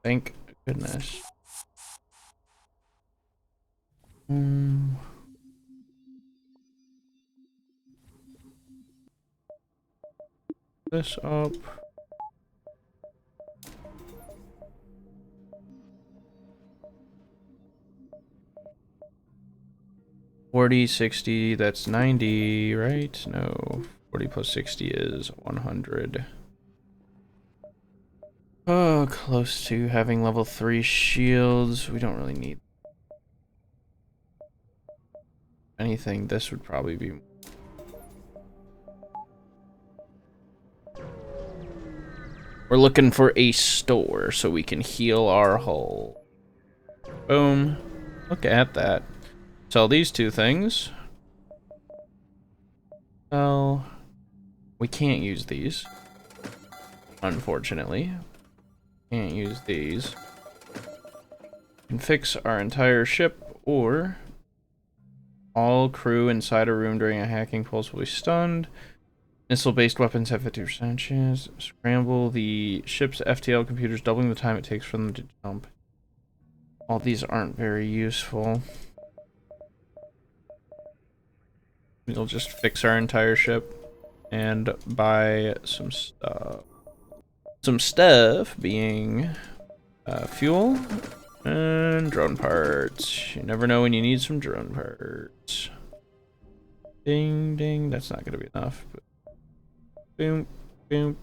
Thank goodness. This up. 40, 60, that's 90, right? No, 40 plus 60 is 100. Oh, close to having level 3 shields. We don't really need anything. This would probably be... We're looking for a store so we can heal our hull. Boom. Look at that. Sell these two things. Well, we can't use these. Unfortunately. Can't use these. We can fix our entire ship, or all crew inside a room during a hacking pulse will be stunned. Missile-based weapons have 50% chance. Scramble the ship's FTL computers, doubling the time it takes for them to jump. All these aren't very useful. We'll just fix our entire ship and buy some stuff. Some stuff being fuel and drone parts. You never know when you need some drone parts. Ding, ding. That's not going to be enough. But boom, boom.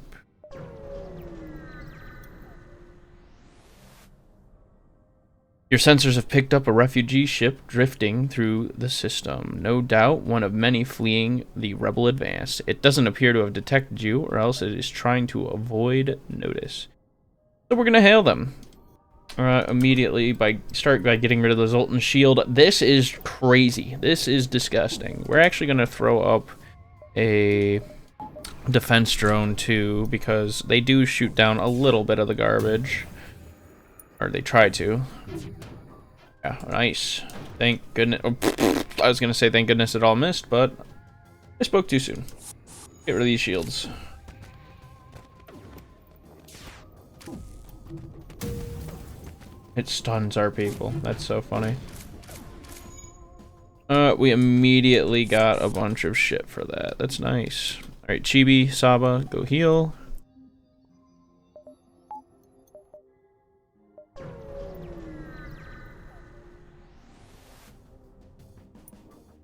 Your sensors have picked up a refugee ship drifting through the system. No doubt one of many fleeing the rebel advance. It doesn't appear to have detected you, or else it is trying to avoid notice. So we're going to hail them. Immediately by getting rid of the Zoltan shield. This is crazy. This is disgusting. We're actually going to throw up a defense drone too, because they do shoot down a little bit of the garbage. Or they try to. Yeah, nice. Thank goodness. Oh, I was going to say thank goodness it all missed, but I spoke too soon. Get rid of these shields. It stuns our people. That's so funny. We immediately got a bunch of shit for that. That's nice. Alright, Chibi, Saba, go heal.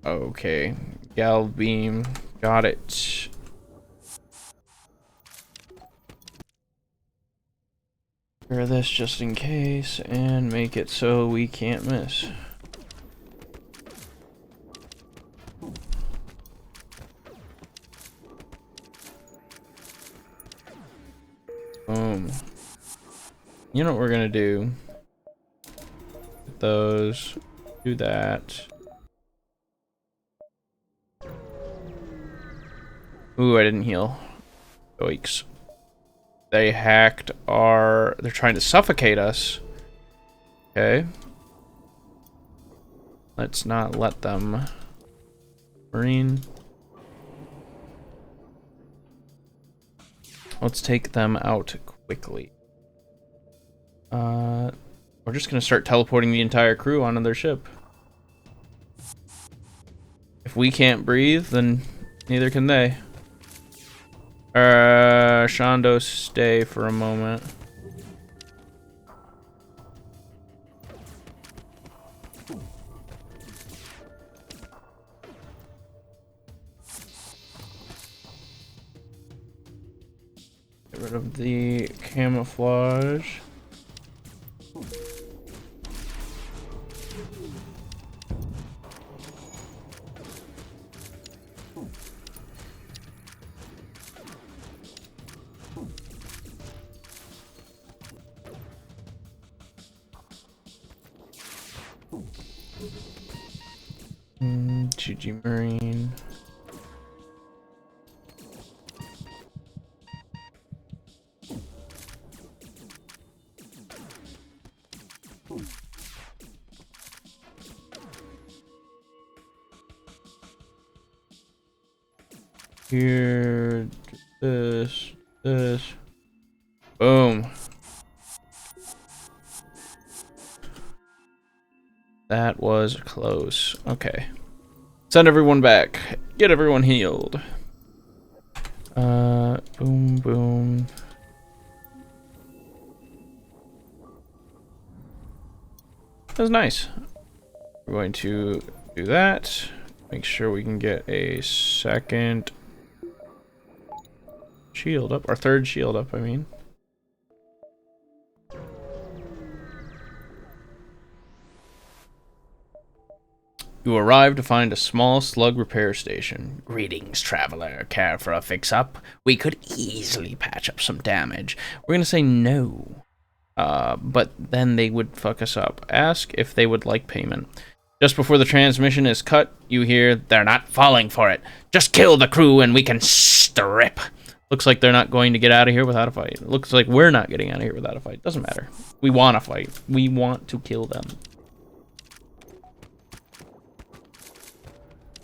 Okay, Gal Beam, got it. Clear this just in case, and make it so we can't miss. Boom. You know what we're gonna do? Get those, do that. Ooh, I didn't heal. Yikes. They hacked our... They're trying to suffocate us. Okay. Let's not let them. Marine. Let's take them out quickly. We're just gonna start teleporting the entire crew onto their ship. If we can't breathe, then neither can they. Shondo, stay for a moment. Get rid of the camouflage. GG Marine. Here, this. Boom. That was close. Okay. Send everyone back. Get everyone healed. Boom, boom. That was nice. We're going to do that. Make sure we can get a second shield up. Our third shield up, I mean. You arrive to find a small slug repair station. Greetings, traveler. Care for a fix-up? We could easily patch up some damage. We're gonna say no. But then they would fuck us up. Ask if they would like payment. Just before the transmission is cut, you hear, "They're not falling for it. Just kill the crew and we can strip." Looks like they're not going to get out of here without a fight. Looks like we're not getting out of here without a fight. Doesn't matter. We want to fight. We want to kill them.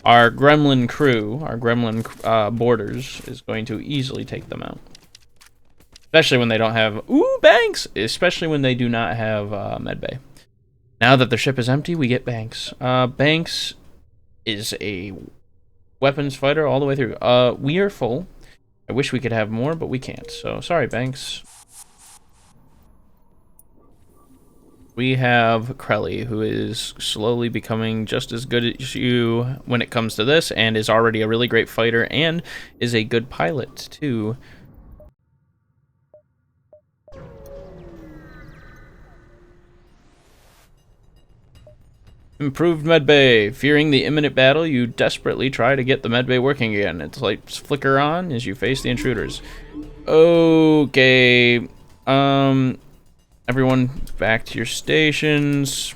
Our gremlin crew, our gremlin boarders, is going to easily take them out. Especially when they don't have... Ooh, banks! Especially when they do not have medbay. Now that the ship is empty, we get Banks. Banks is a weapons fighter all the way through. We are full. I wish we could have more, but we can't. So, sorry, Banks. We have Crelly, who is slowly becoming just as good as you when it comes to this, and is already a really great fighter, and is a good pilot, too. Improved medbay. Fearing the imminent battle, you desperately try to get the medbay working again. Its lights flicker on as you face the intruders. Okay. Everyone back to your stations.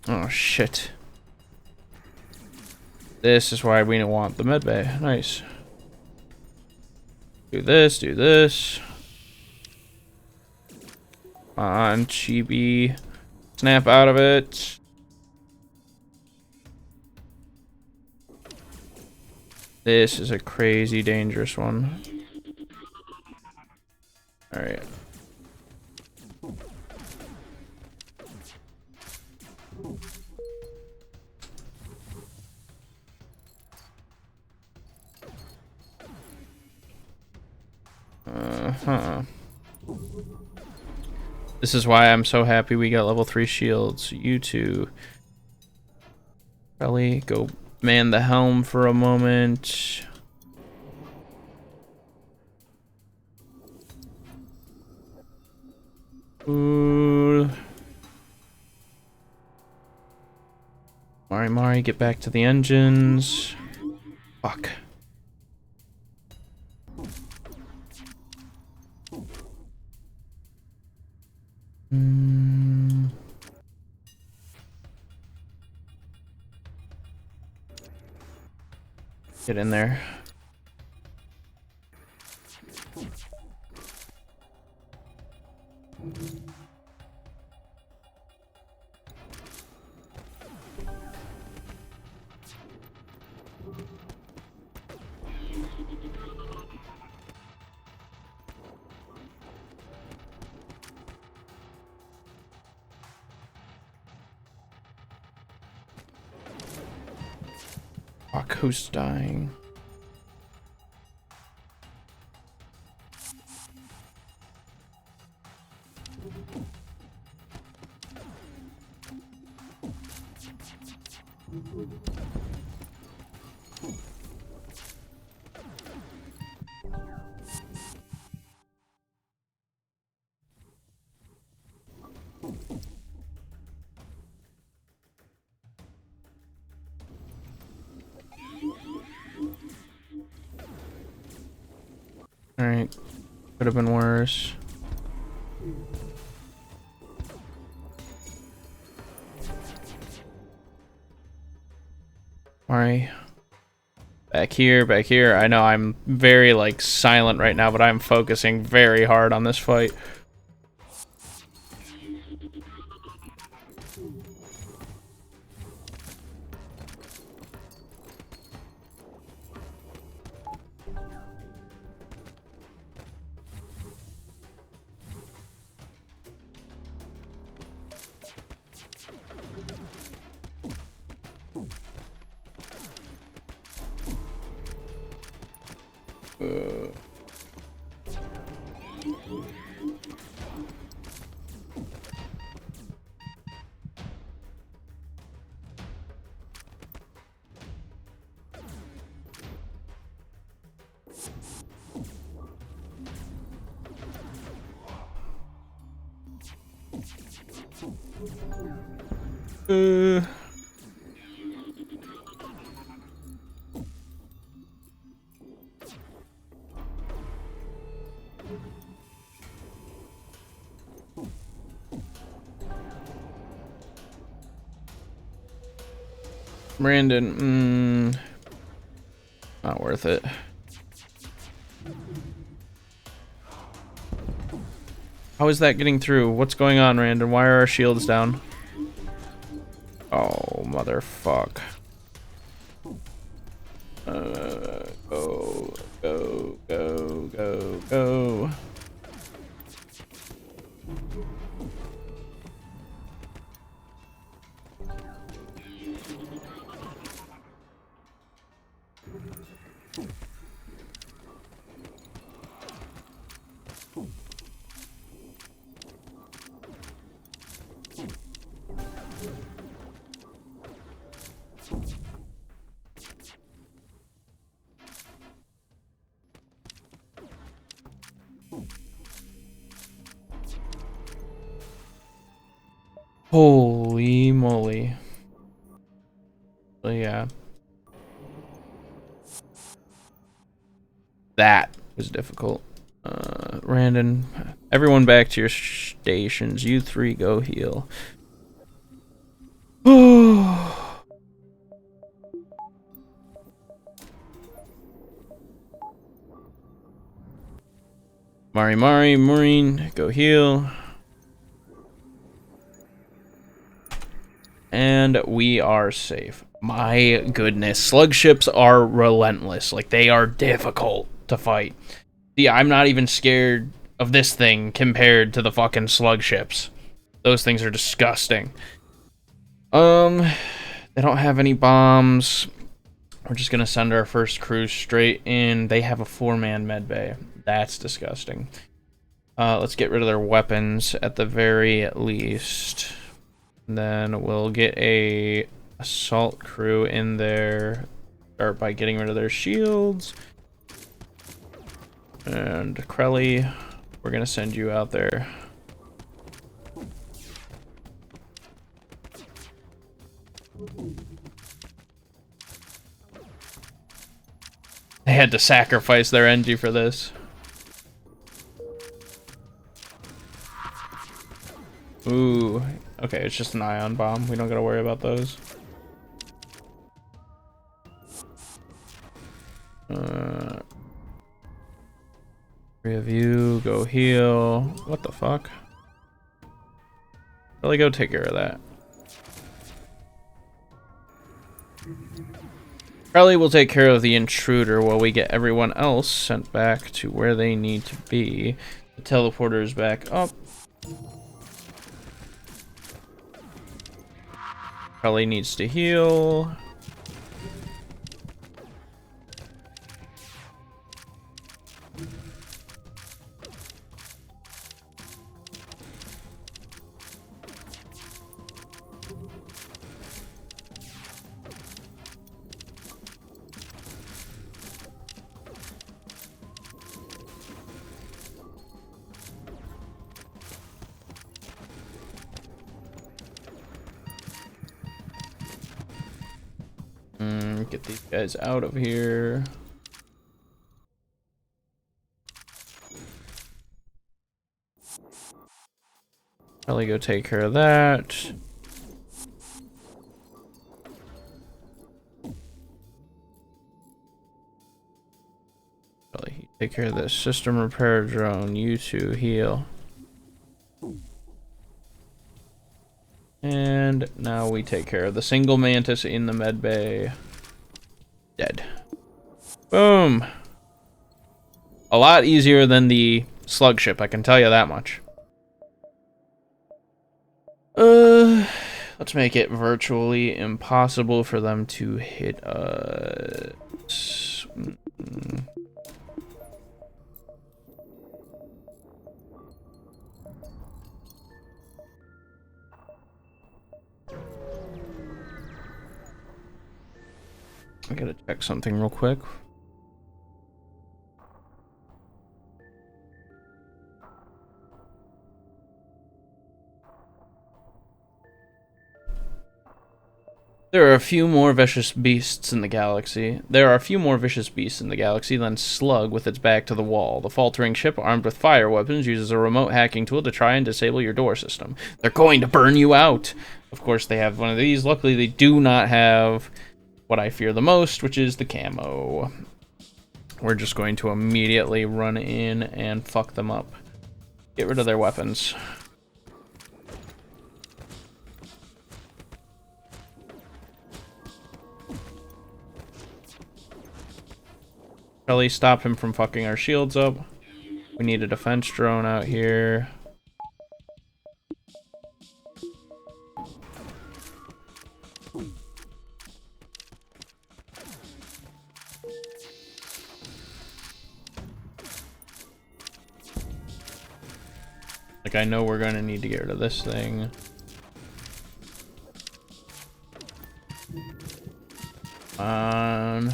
Oh, shit. This is why we want the medbay. Nice. Do this, do this. Come on, chibi. Snap out of it. This is a crazy dangerous one. Alright. This is why I'm so happy we got level 3 shields. You two. Probably go man the helm for a moment. Ooh. Mari, get back to the engines. Fuck. Get in there. Fuck, who's dying? Alright. Could have been worse. Alright. Back here, back here. I know I'm very, like, silent right now, but I'm focusing very hard on this fight. Brandon, not worth it. How is that getting through? What's going on, Randon? Why are our shields down? Oh, motherfuck. Go, go, go, go, go. Holy moly. So yeah. That was difficult. Randon, everyone back to your stations. You three go heal. Maureen, go heal. And we are safe. My goodness, slug ships are relentless. Like, they are difficult to fight. See, I'm not even scared of this thing compared to the fucking slug ships. Those things are disgusting. They don't have any bombs. We're just gonna send our first crew straight in. They have a 4-man med bay. That's disgusting. Let's get rid of their weapons at the very least. And then we'll get a assault crew in there. Start by getting rid of their shields. And Krelly, we're gonna send you out there. They had to sacrifice their NG for this. Ooh, okay, it's just an ion bomb. We don't gotta worry about those. Three of you, go heal. What the fuck? Really go take care of that. Probably we'll take care of the intruder while we get everyone else sent back to where they need to be. The teleporter's back up. Probably needs to heal. Get these guys out of here. Probably go take care of that. Probably take care of this system repair drone. You two heal. And now we take care of the single mantis in the med bay. Dead. Boom. A lot easier than the slug ship, I can tell you that much. Let's make it virtually impossible for them to hit us. gotta check something real quick. There are a few more vicious beasts in the galaxy. Than Slug with its back to the wall. The faltering ship, armed with fire weapons, uses a remote hacking tool to try and disable your door system. They're going to burn you out! Of course, they have one of these. Luckily, they do not have what I fear the most, which is the camo. We're just going to immediately run in and fuck them up. Get rid of their weapons. Probably stop him from fucking our shields up. We need a defense drone out here. Like, I know we're gonna need to get rid of this thing. On.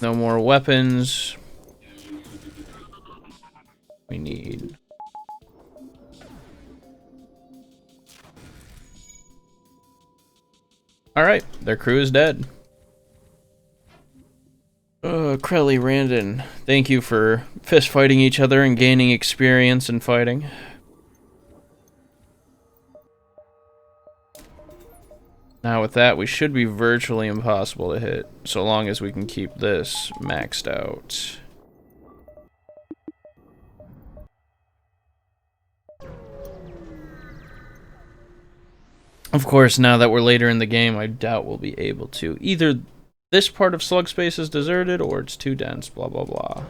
No more weapons. We need... Alright, their crew is dead. Crelly, Randon, thank you for fist fighting each other and gaining experience in fighting. Now with that, we should be virtually impossible to hit, so long as we can keep this maxed out. Of course, now that we're later in the game, I doubt we'll be able to. Either this part of Slug Space is deserted, or it's too dense, blah blah blah.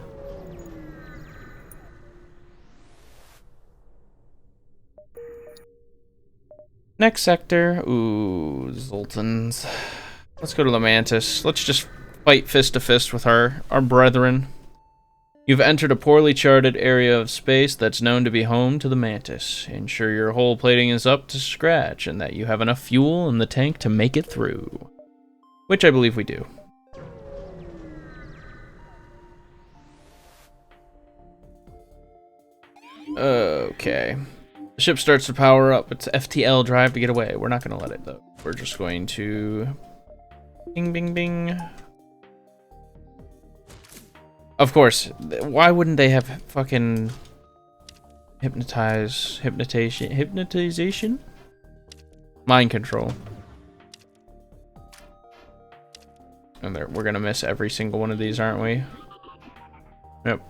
Next sector. Ooh, Zoltans. Let's go to the Mantis. Let's just fight fist to fist with our brethren. You've entered a poorly charted area of space that's known to be home to the Mantis. Ensure your hull plating is up to scratch and that you have enough fuel in the tank to make it through. Which I believe we do. Okay. The ship starts to power up. It's FTL drive to get away. We're not going to let it, though. We're just going to... Bing, bing, bing. Of course. Why wouldn't they have fucking... Hypnotization? Mind control. And we're going to miss every single one of these, aren't we? Yep.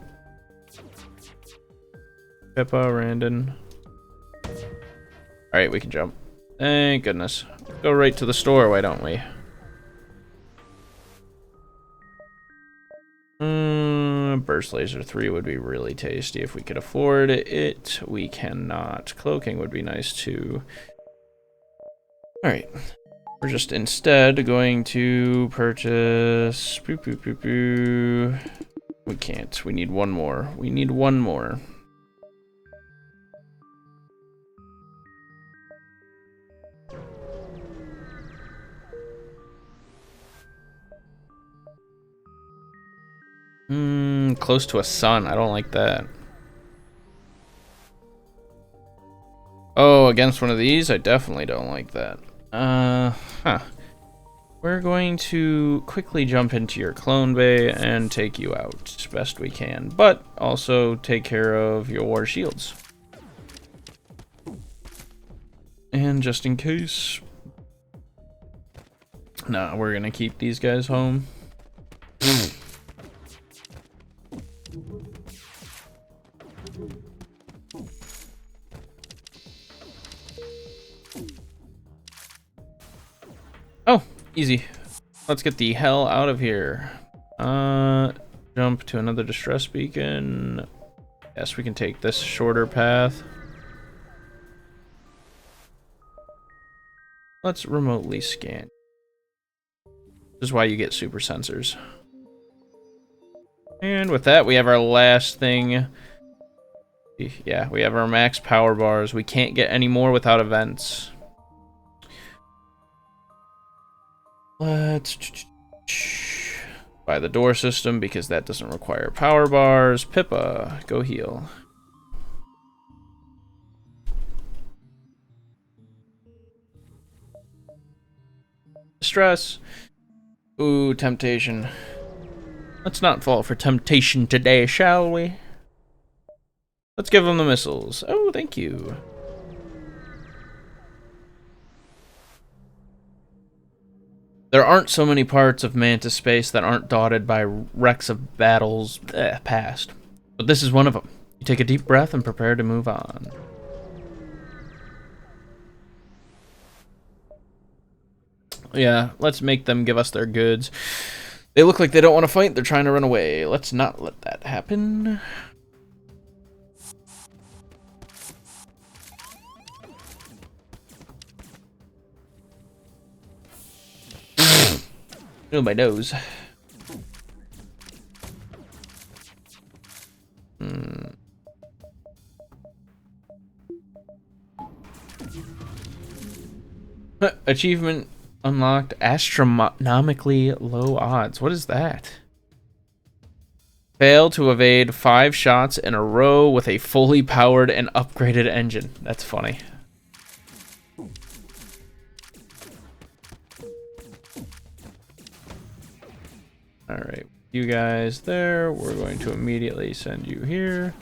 Pippa, Randon... Alright, we can jump. Thank goodness. Go right to the store, why don't we? Burst Laser 3 would be really tasty if we could afford it. We cannot. Cloaking would be nice too. Alright. We're just instead going to purchase... We can't. We need one more. We need one more. Close to a sun. I don't like that. Oh, against one of these? I definitely don't like that. We're going to quickly jump into your clone bay and take you out as best we can, but also take care of your shields. And just in case... Nah, we're gonna keep these guys home. Oh, easy. Let's get the hell out of here. Jump to another distress beacon. Yes, we can take this shorter path. Let's remotely scan. This is why you get super sensors. And with that, we have our last thing. Yeah, we have our max power bars. We can't get any more without events. Let's buy the door system because that doesn't require power bars. Pippa, go heal. Stress. Ooh, temptation. Let's not fall for temptation today, shall we? Let's give them the missiles. Oh, thank you. There aren't so many parts of Mantis space that aren't dotted by wrecks of battles past. But this is one of them. You take a deep breath and prepare to move on. Yeah, let's make them give us their goods. They look like they don't want to fight. They're trying to run away. Let's not let that happen. Oh, my nose. Achievement unlocked. Astronomically low odds. What is that? Fail to evade 5 shots in a row with a fully powered and upgraded engine. That's funny. Alright, you guys there. We're going to immediately send you here.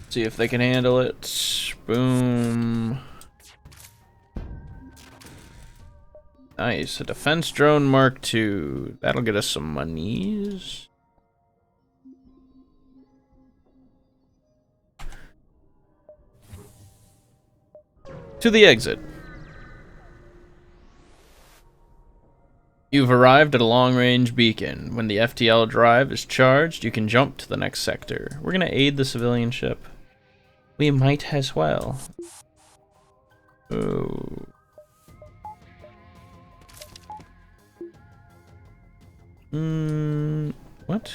See if they can handle it. Boom. Nice. A defense drone Mark II. That'll get us some monies. To the exit. You've arrived at a long-range beacon. When the FTL drive is charged, you can jump to the next sector. We're gonna aid the civilian ship. We might as well. Oh. What?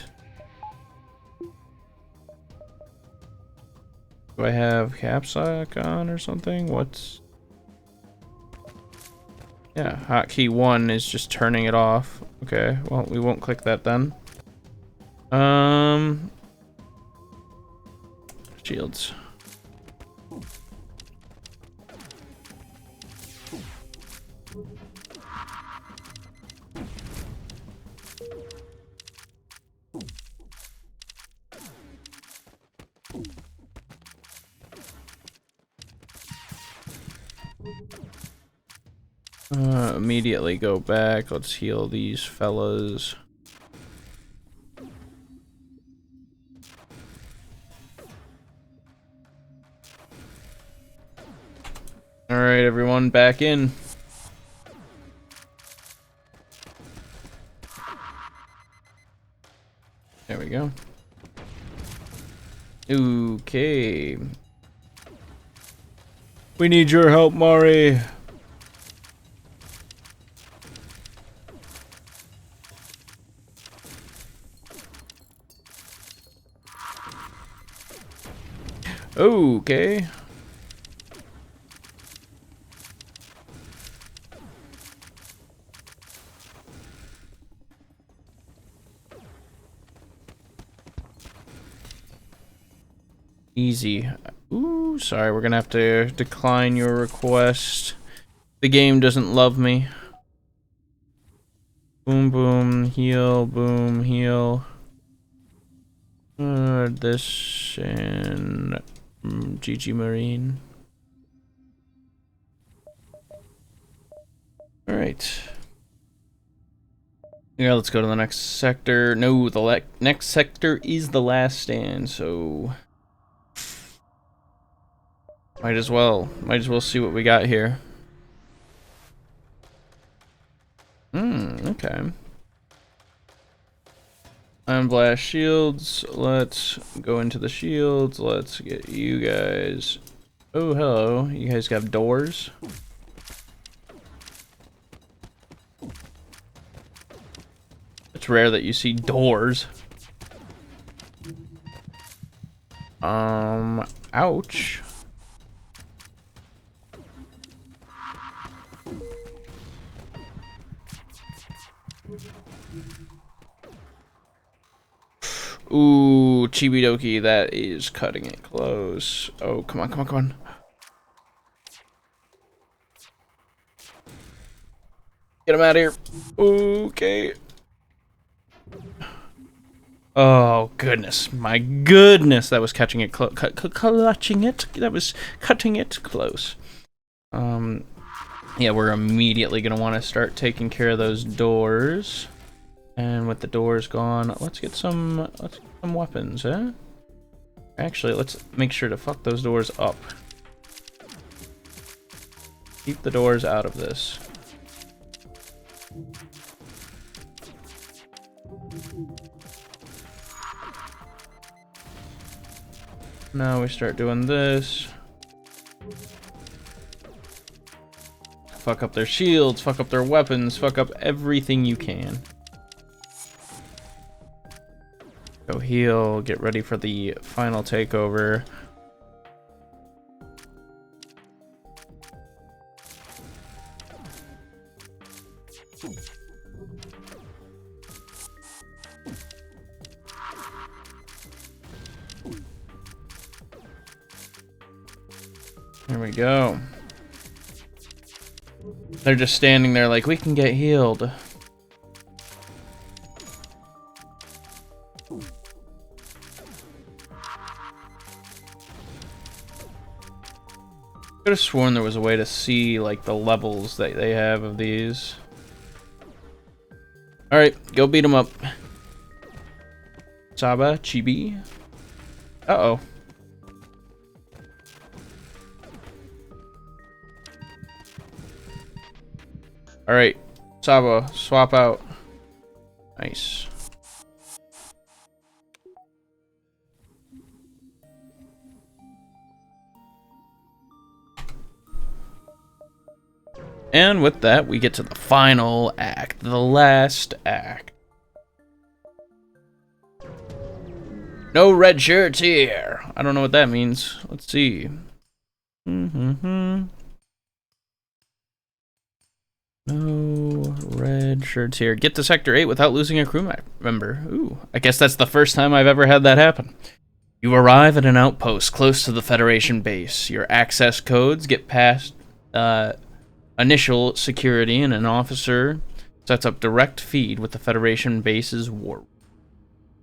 Do I have capsock on or something? What's... Yeah, hotkey 1 is just turning it off. Okay, well, we won't click that then. Shields. Immediately go back. Let's heal these fellas. Alright, everyone, back in. There we go. Okay. We need your help, Mari. Okay. Easy. Ooh, sorry, we're gonna have to decline your request. The game doesn't love me. Boom, boom, heal, boom, heal. This and GG Marine. Alright. Yeah, let's go to the next sector. No, the next sector is the last stand, so... Might as well see what we got here. Okay. Iron Blast shields. Let's go into the shields. Let's get you guys. Oh, hello. You guys got doors? It's rare that you see doors. Ouch. Ooh, Chibidoki, that is cutting it close. Oh, come on, come on, come on. Get him out of here. Okay. Oh, goodness. My goodness, that was catching it clutching it. That was cutting it close. Yeah, we're immediately going to want to start taking care of those doors. And with the doors gone, let's get some weapons, eh? Actually, let's make sure to fuck those doors up. Keep the doors out of this. Now we start doing this. Fuck up their shields, fuck up their weapons, fuck up everything you can. Go heal, get ready for the final takeover. There we go. They're just standing there like, we can get healed. Could have sworn there was a way to see like the levels that they have of these. All right, go beat them up. Saba, Chibi. Uh-oh. All right, Saba, swap out. Nice. And with that, we get to the final act, the last act. No red shirts here. I don't know what that means. Let's see. No red shirts here. Get to Sector 8 without losing a crew member. Ooh, I guess that's the first time I've ever had that happen. You arrive at an outpost close to the Federation base. Your access codes get past initial security, and an officer sets up direct feed with the Federation base's war.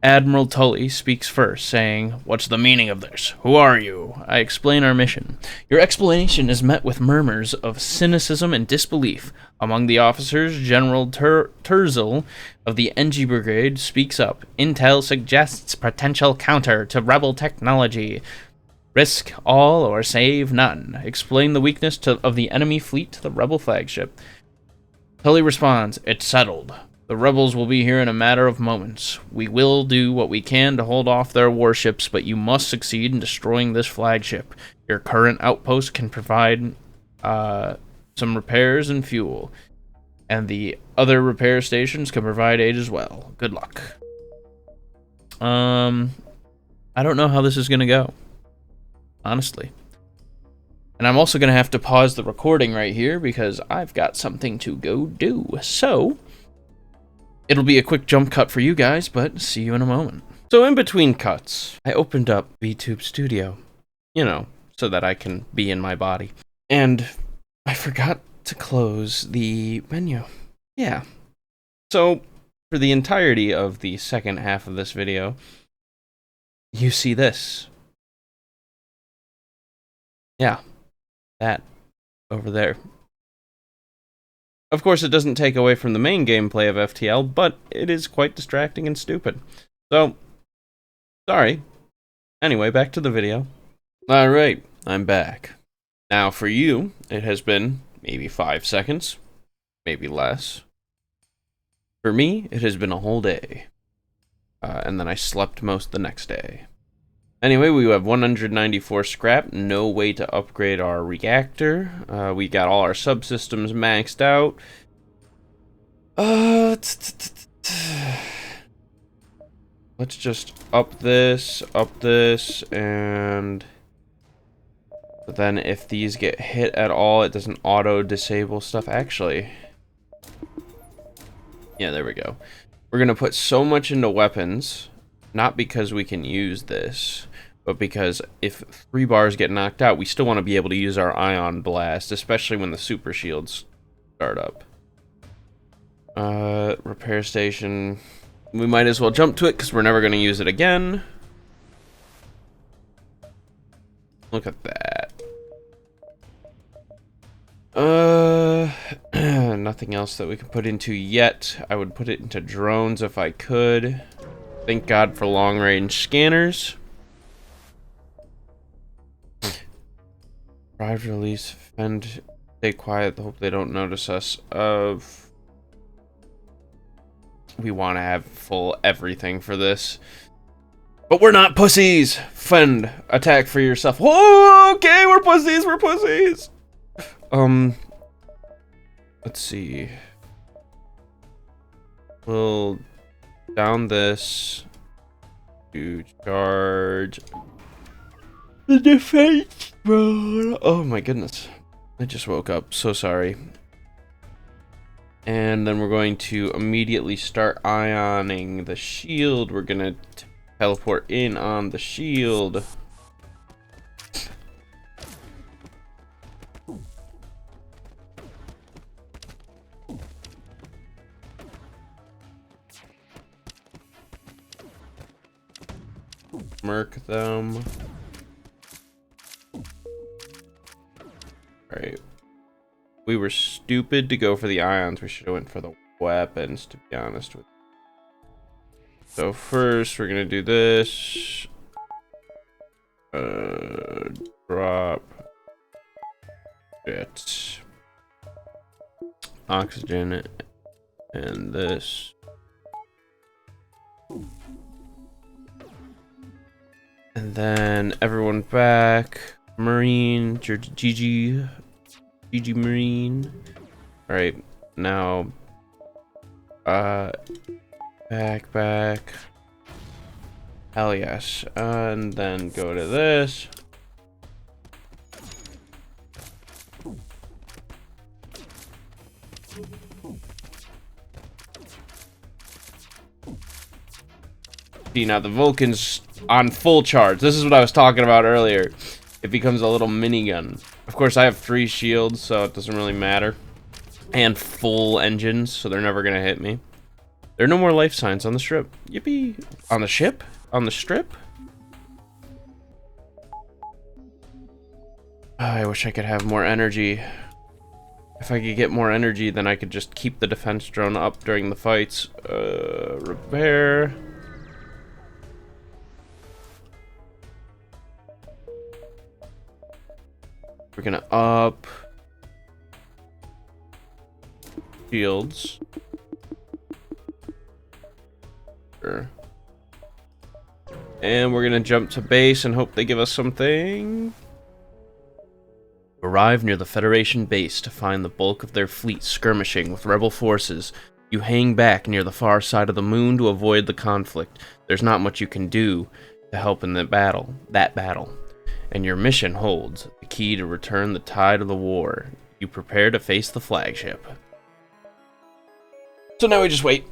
Admiral Tully speaks first, saying, "What's the meaning of this? Who are you?" I explain our mission. Your explanation is met with murmurs of cynicism and disbelief. Among the officers, General Terzel of the NG Brigade speaks up. Intel suggests potential counter to rebel technology. Risk all or save none. Explain the weakness of the enemy fleet to the rebel flagship. Tully responds, "It's settled. The rebels will be here in a matter of moments. We will do what we can to hold off their warships, but you must succeed in destroying this flagship. Your current outpost can provide some repairs and fuel, and the other repair stations can provide aid as well. Good luck." I don't know how this is gonna go, honestly. And I'm also gonna have to pause the recording right here because I've got something to go do. So it'll be a quick jump cut for you guys, but see you in a moment. So in between cuts, I opened up VTube Studio, you know, so that I can be in my body. And I forgot to close the menu. Yeah. So for the entirety of the second half of this video, you see this. Yeah, that over there. Of course, it doesn't take away from the main gameplay of FTL, but it is quite distracting and stupid. So, sorry. Anyway, back to the video. Alright, I'm back. Now, for you, it has been maybe 5 seconds, maybe less. For me, it has been a whole day. And then I slept most the next day. Anyway, we have 194 scrap. No way to upgrade our reactor. We got all our subsystems maxed out. Let's just up this, and then if these get hit at all, it doesn't auto-disable stuff. Actually, yeah, there we go. We're gonna put so much into weapons, not because we can use this, but because if 3 bars get knocked out, we still want to be able to use our ion blast, especially when the super shields start up. Repair station. We might as well jump to it because we're never going to use it again. Look at that. Nothing else that we can put into yet. I would put it into drones if I could. Thank God for long-range scanners. Drive release, fend, stay quiet, hope they don't notice us. We want to have full everything for this. But we're not pussies! Fend, attack for yourself. Oh, okay, we're pussies, let's see. We'll down this to charge the defense mode. Oh my goodness. I just woke up. So sorry. And then we're going to immediately start ioning the shield. We're going to teleport in on the shield. Murk them. Alright. We were stupid to go for the ions. We should have went for the weapons, to be honest with you. So first, we're going to do this. Drop. It. Oxygen. And this. And then everyone back. Marine. GG. GG Marine. Alright, now. Back. Hell yes. And then go to this. See, now the Vulcan's on full charge. This is what I was talking about earlier. It becomes a little minigun. Of course, I have 3 shields, so it doesn't really matter. And full engines, so they're never going to hit me. There are no more life signs on the strip. Yippee. On the ship? On the strip? I wish I could have more energy. If I could get more energy, then I could just keep the defense drone up during the fights. Repair. We're gonna up shields. Sure. And we're gonna jump to base and hope they give us something. Arrive near the Federation base to find the bulk of their fleet skirmishing with rebel forces. You hang back near the far side of the moon to avoid the conflict. There's not much you can do to help in that battle. And your mission holds the key to return the tide of the war. You prepare to face the flagship. So now we just wait.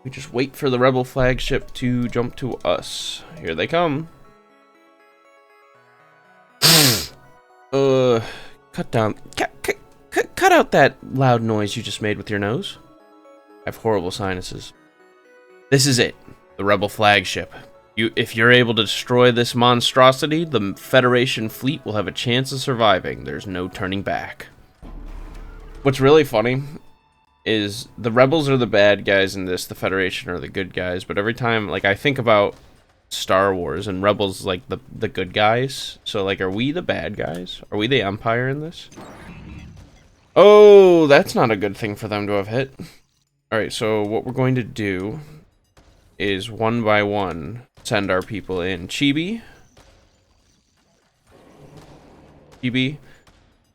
We just wait for the rebel flagship to jump to us. Here they come. Cut out that loud noise you just made with your nose. I have horrible sinuses. This is it. The rebel flagship. If you're able to destroy this monstrosity, the Federation fleet will have a chance of surviving. There's no turning back. What's really funny is the rebels are the bad guys in this, the Federation are the good guys, but every time, like, I think about Star Wars and rebels like the good guys. So, like, are we the bad guys? Are we the Empire in this? Oh, that's not a good thing for them to have hit. Alright, so what we're going to do is one by one send our people in. Chibi,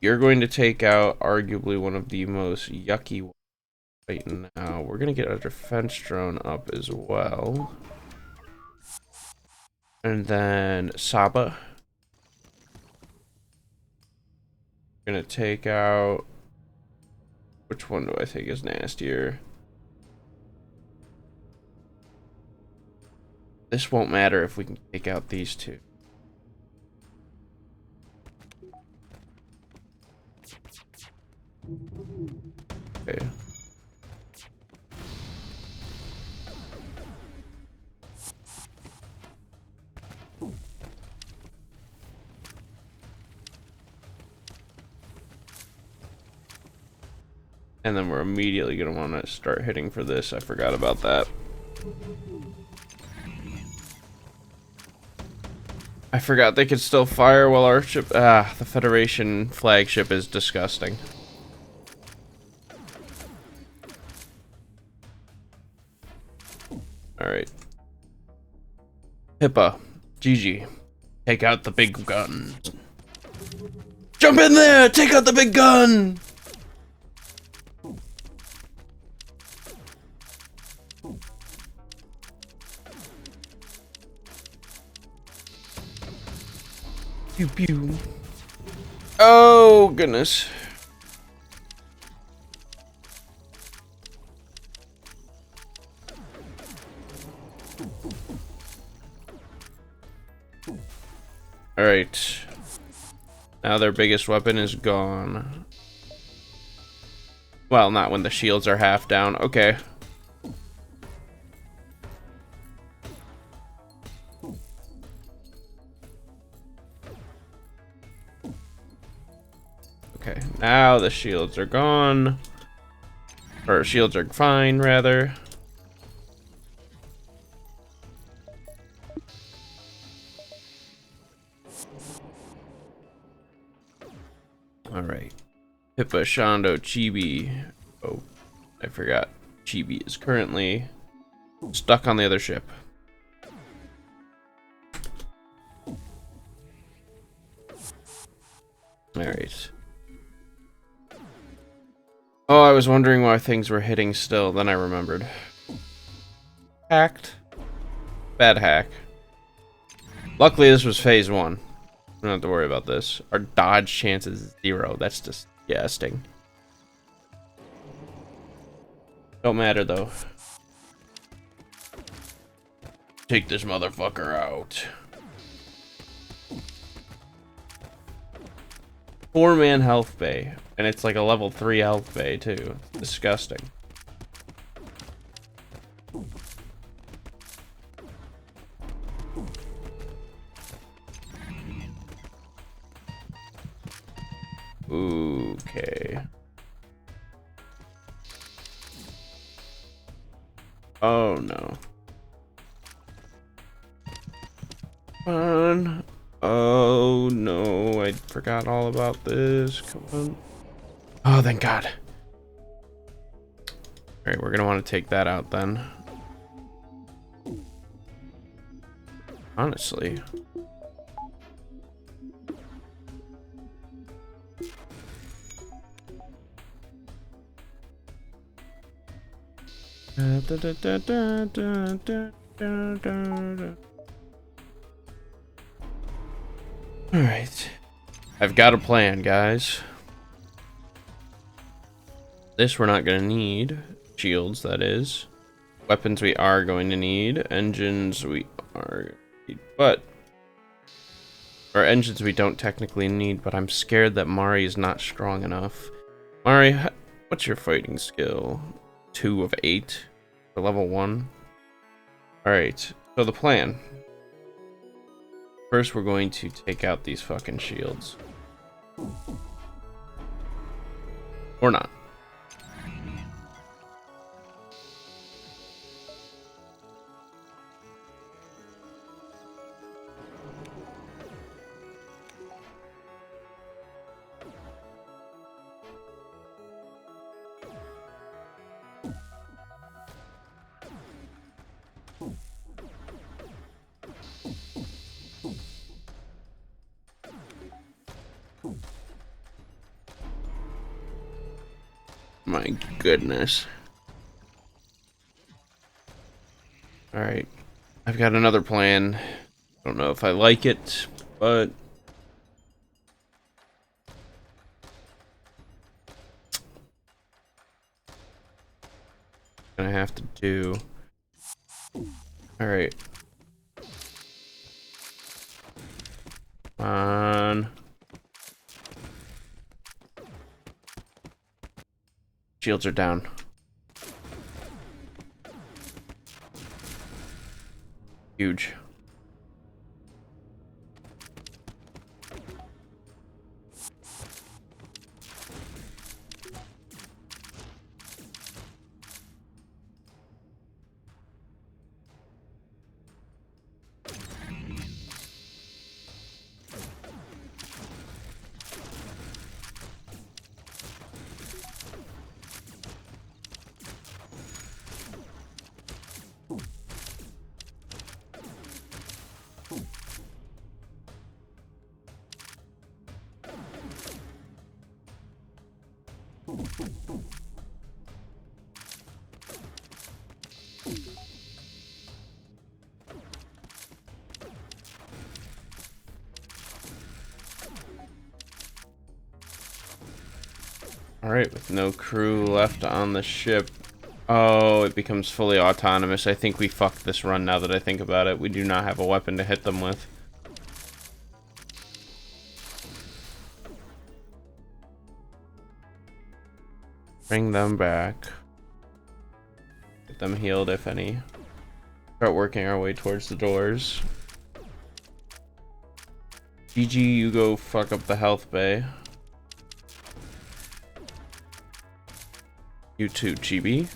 you're going to take out arguably one of the most yucky ones right now. We're going to get a defense drone up as well. And then Saba. We're going to take out... Which one do I think is nastier? This won't matter if we can take out these two. Okay. And then we're immediately going to want to start hitting for this. I forgot about that. I forgot they could still fire while our ship... Ah, the Federation flagship is disgusting. Alright. Pippa. Gigi. Take out the big gun. Jump in there! Take out the big gun! Pew pew. Oh, goodness. Alright. Now their biggest weapon is gone. Well, not when the shields are half down. Okay. Okay, now the shields are gone. Or shields are fine, rather. Alright. Pippa, Shondo, Chibi. Oh, I forgot. Chibi is currently stuck on the other ship. Alright. Oh, I was wondering why things were hitting still, then I remembered. Hacked. Bad hack. Luckily, this was phase 1. We don't have to worry about this. Our dodge chance is 0. That's disgusting. Don't matter, though. Take this motherfucker out. 4-man health bay. And it's like a level 3 health bay, too. It's disgusting. Okay. Oh, no. Fun. Oh, no. I forgot all about this. Come on. Oh, thank God. Alright, we're gonna want to take that out then. Honestly. Alright. I've got a plan, guys. This we're not gonna need. Shields, that is. Weapons we are going to need. Engines we are... But... Or engines we don't technically need, but I'm scared that Mari is not strong enough. Mari, what's your fighting skill? 2 of 8 for level 1. Alright, so the plan. First, we're going to take out these fucking shields. Or not. My goodness. Alright. I've got another plan. I don't know if I like it, but... gonna have to do. Alright. Come on. Shields are down. Huge. Alright, with no crew left on the ship. Oh, it becomes fully autonomous. I think we fucked this run now that I think about it. We do not have a weapon to hit them with. Bring them back. Get them healed, if any. Start working our way towards the doors. GG, you go fuck up the health bay. You too, Chibi.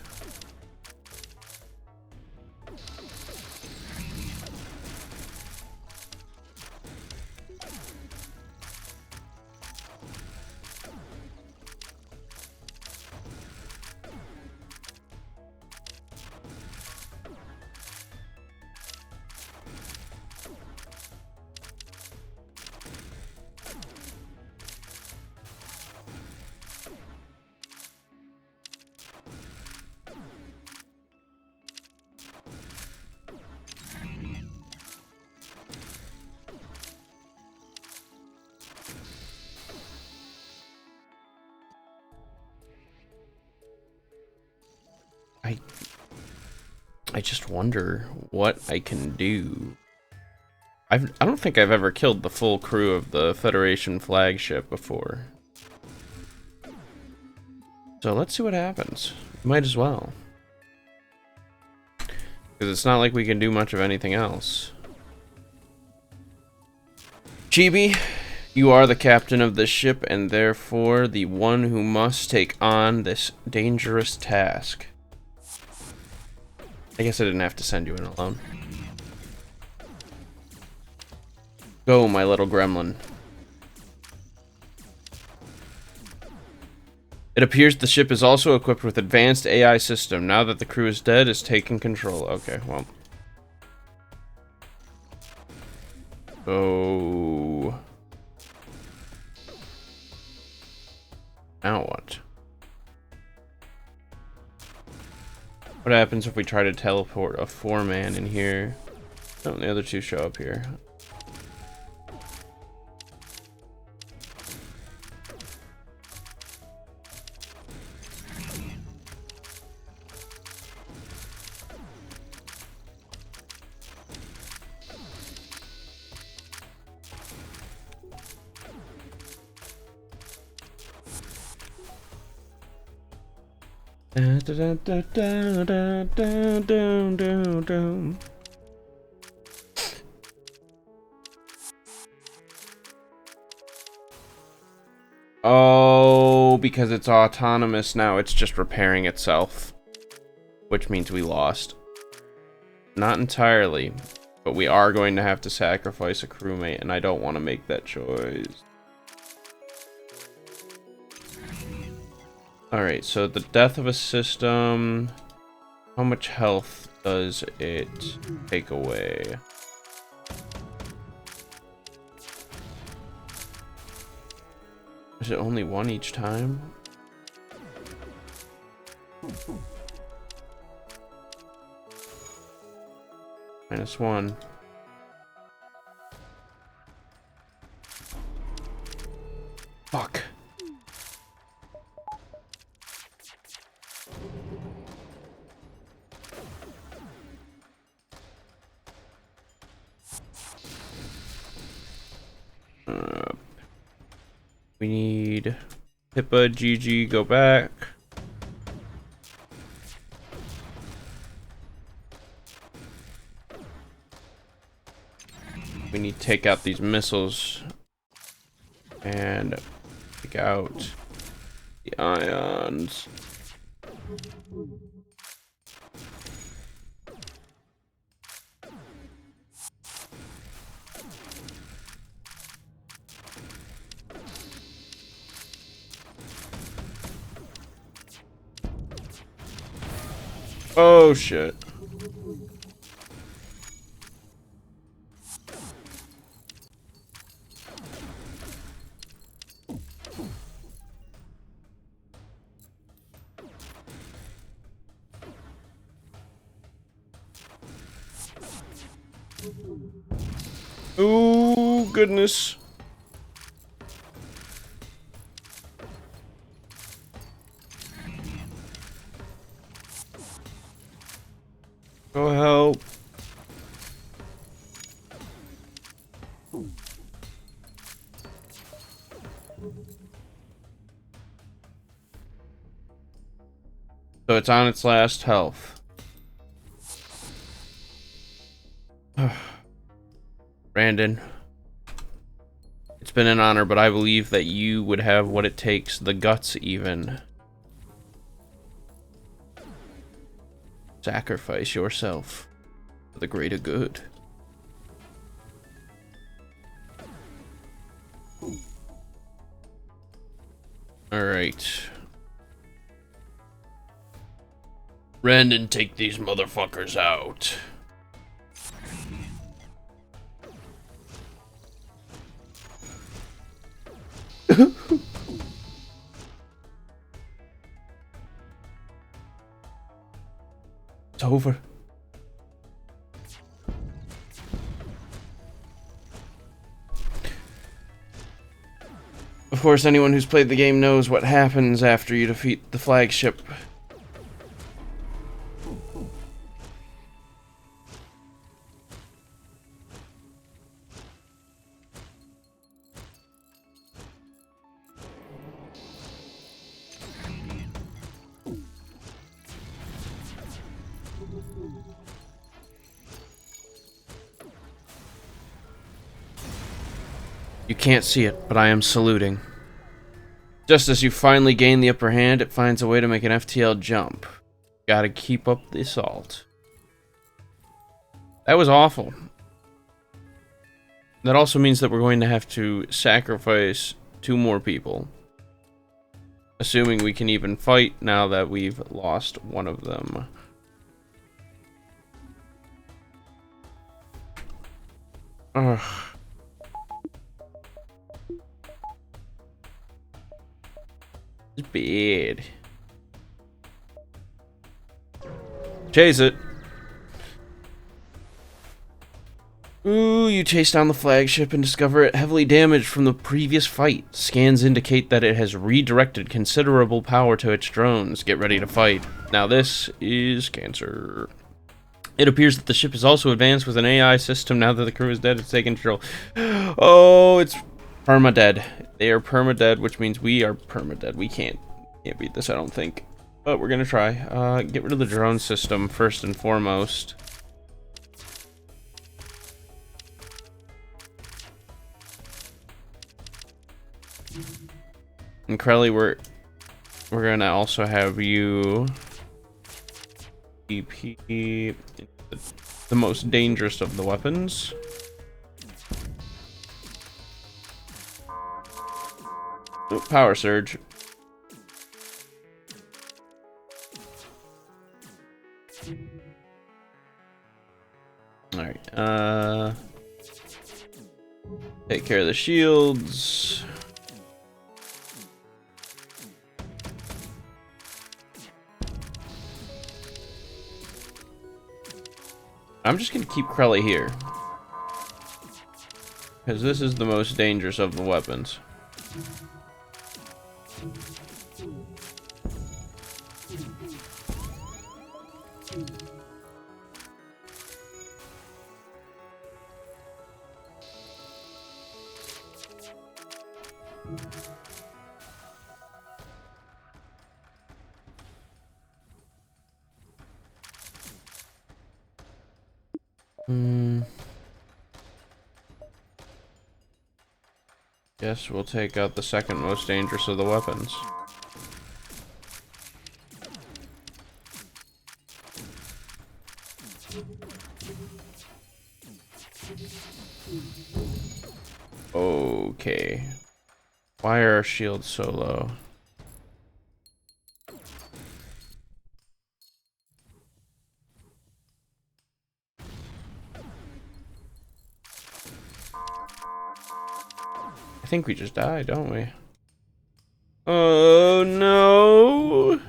I just wonder what I can do. I don't think I've ever killed the full crew of the Federation flagship before. So let's see what happens. Might as well. Because it's not like we can do much of anything else. Chibi, you are the captain of this ship and therefore the one who must take on this dangerous task. I guess I didn't have to send you in alone. Go, my little gremlin. It appears the ship is also equipped with advanced AI system. Now that the crew is dead, it's taking control. Okay, well. Oh. Now what? What happens if we try to teleport a 4-man in here? Oh, the other two show up here. Oh, because it's autonomous now, it's just repairing itself. Which means we lost. Not entirely, but we are going to have to sacrifice a crewmate, and I don't want to make that choice. Alright, so the death of a system... How much health does it take away? Is it only one each time? -1. Fuck. We need Pippa, GG, go back. We need to take out these missiles and take out the ions. Oh shit. Oh goodness. Go help. So it's on its last health. Brandon, it's been an honor, but I believe that you would have what it takes, the guts even. Sacrifice yourself for the greater good. Alright. Brandon, take these motherfuckers out. It's over. Of course, anyone who's played the game knows what happens after you defeat the flagship. You can't see it, but I am saluting. Just as you finally gain the upper hand, it finds a way to make an FTL jump. Gotta keep up the assault. That was awful. That also means that we're going to have to sacrifice 2 more people. Assuming we can even fight now that we've lost one of them. Ugh. It's bad. Chase it. Ooh, you chase down the flagship and discover it heavily damaged from the previous fight. Scans indicate that it has redirected considerable power to its drones. Get ready to fight. Now this is cancer. It appears that the ship is also advanced with an AI system. Now that the crew is dead, it's taken control. Oh, it's permadead. They are permadead, which means we are permadead. We can't beat this, I don't think. But we're gonna try. Get rid of the drone system first and foremost. And Crelly, we're gonna also have you EP the most dangerous of the weapons. Ooh, power surge. Alright, take care of the shields. I'm just gonna keep Krelly here. Because this is the most dangerous of the weapons. Guess we'll take out the second most dangerous of the weapons. Okay. Why are our shields so low? I think we just died, don't we? Oh no!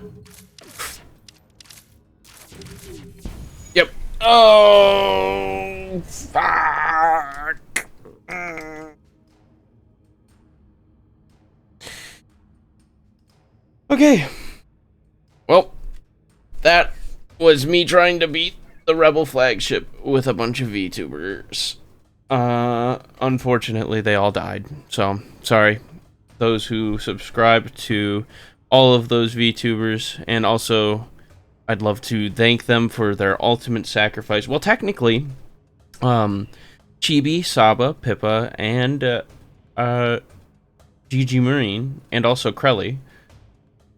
Yep. Oh fuck! Okay. Well, that was me trying to beat the Rebel flagship with a bunch of VTubers. Unfortunately, they all died. So, sorry. Those who subscribe to all of those VTubers, and also, I'd love to thank them for their ultimate sacrifice. Well, technically, Chibi, Saba, Pippa, and, Gigi Marine, and also Krelly,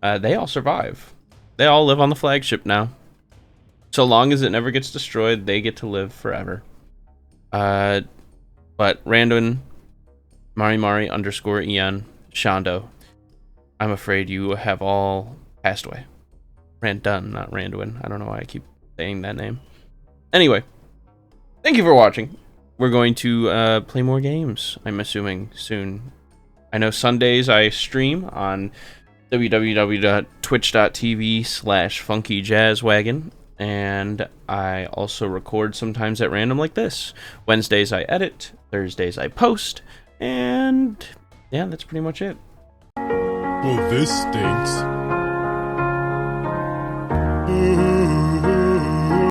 they all survive. They all live on the flagship now. So long as it never gets destroyed, they get to live forever. But Randwin, Mari underscore En, Shondo, I'm afraid you have all passed away. Randun, not Randwin. I don't know why I keep saying that name. Anyway, thank you for watching. We're going to play more games, I'm assuming, soon. I know Sundays I stream on www.twitch.tv/funkyjazzwagon. And I also record sometimes at random like this. Wednesdays I edit, Thursdays I post, and yeah, that's pretty much it. Well, this stinks.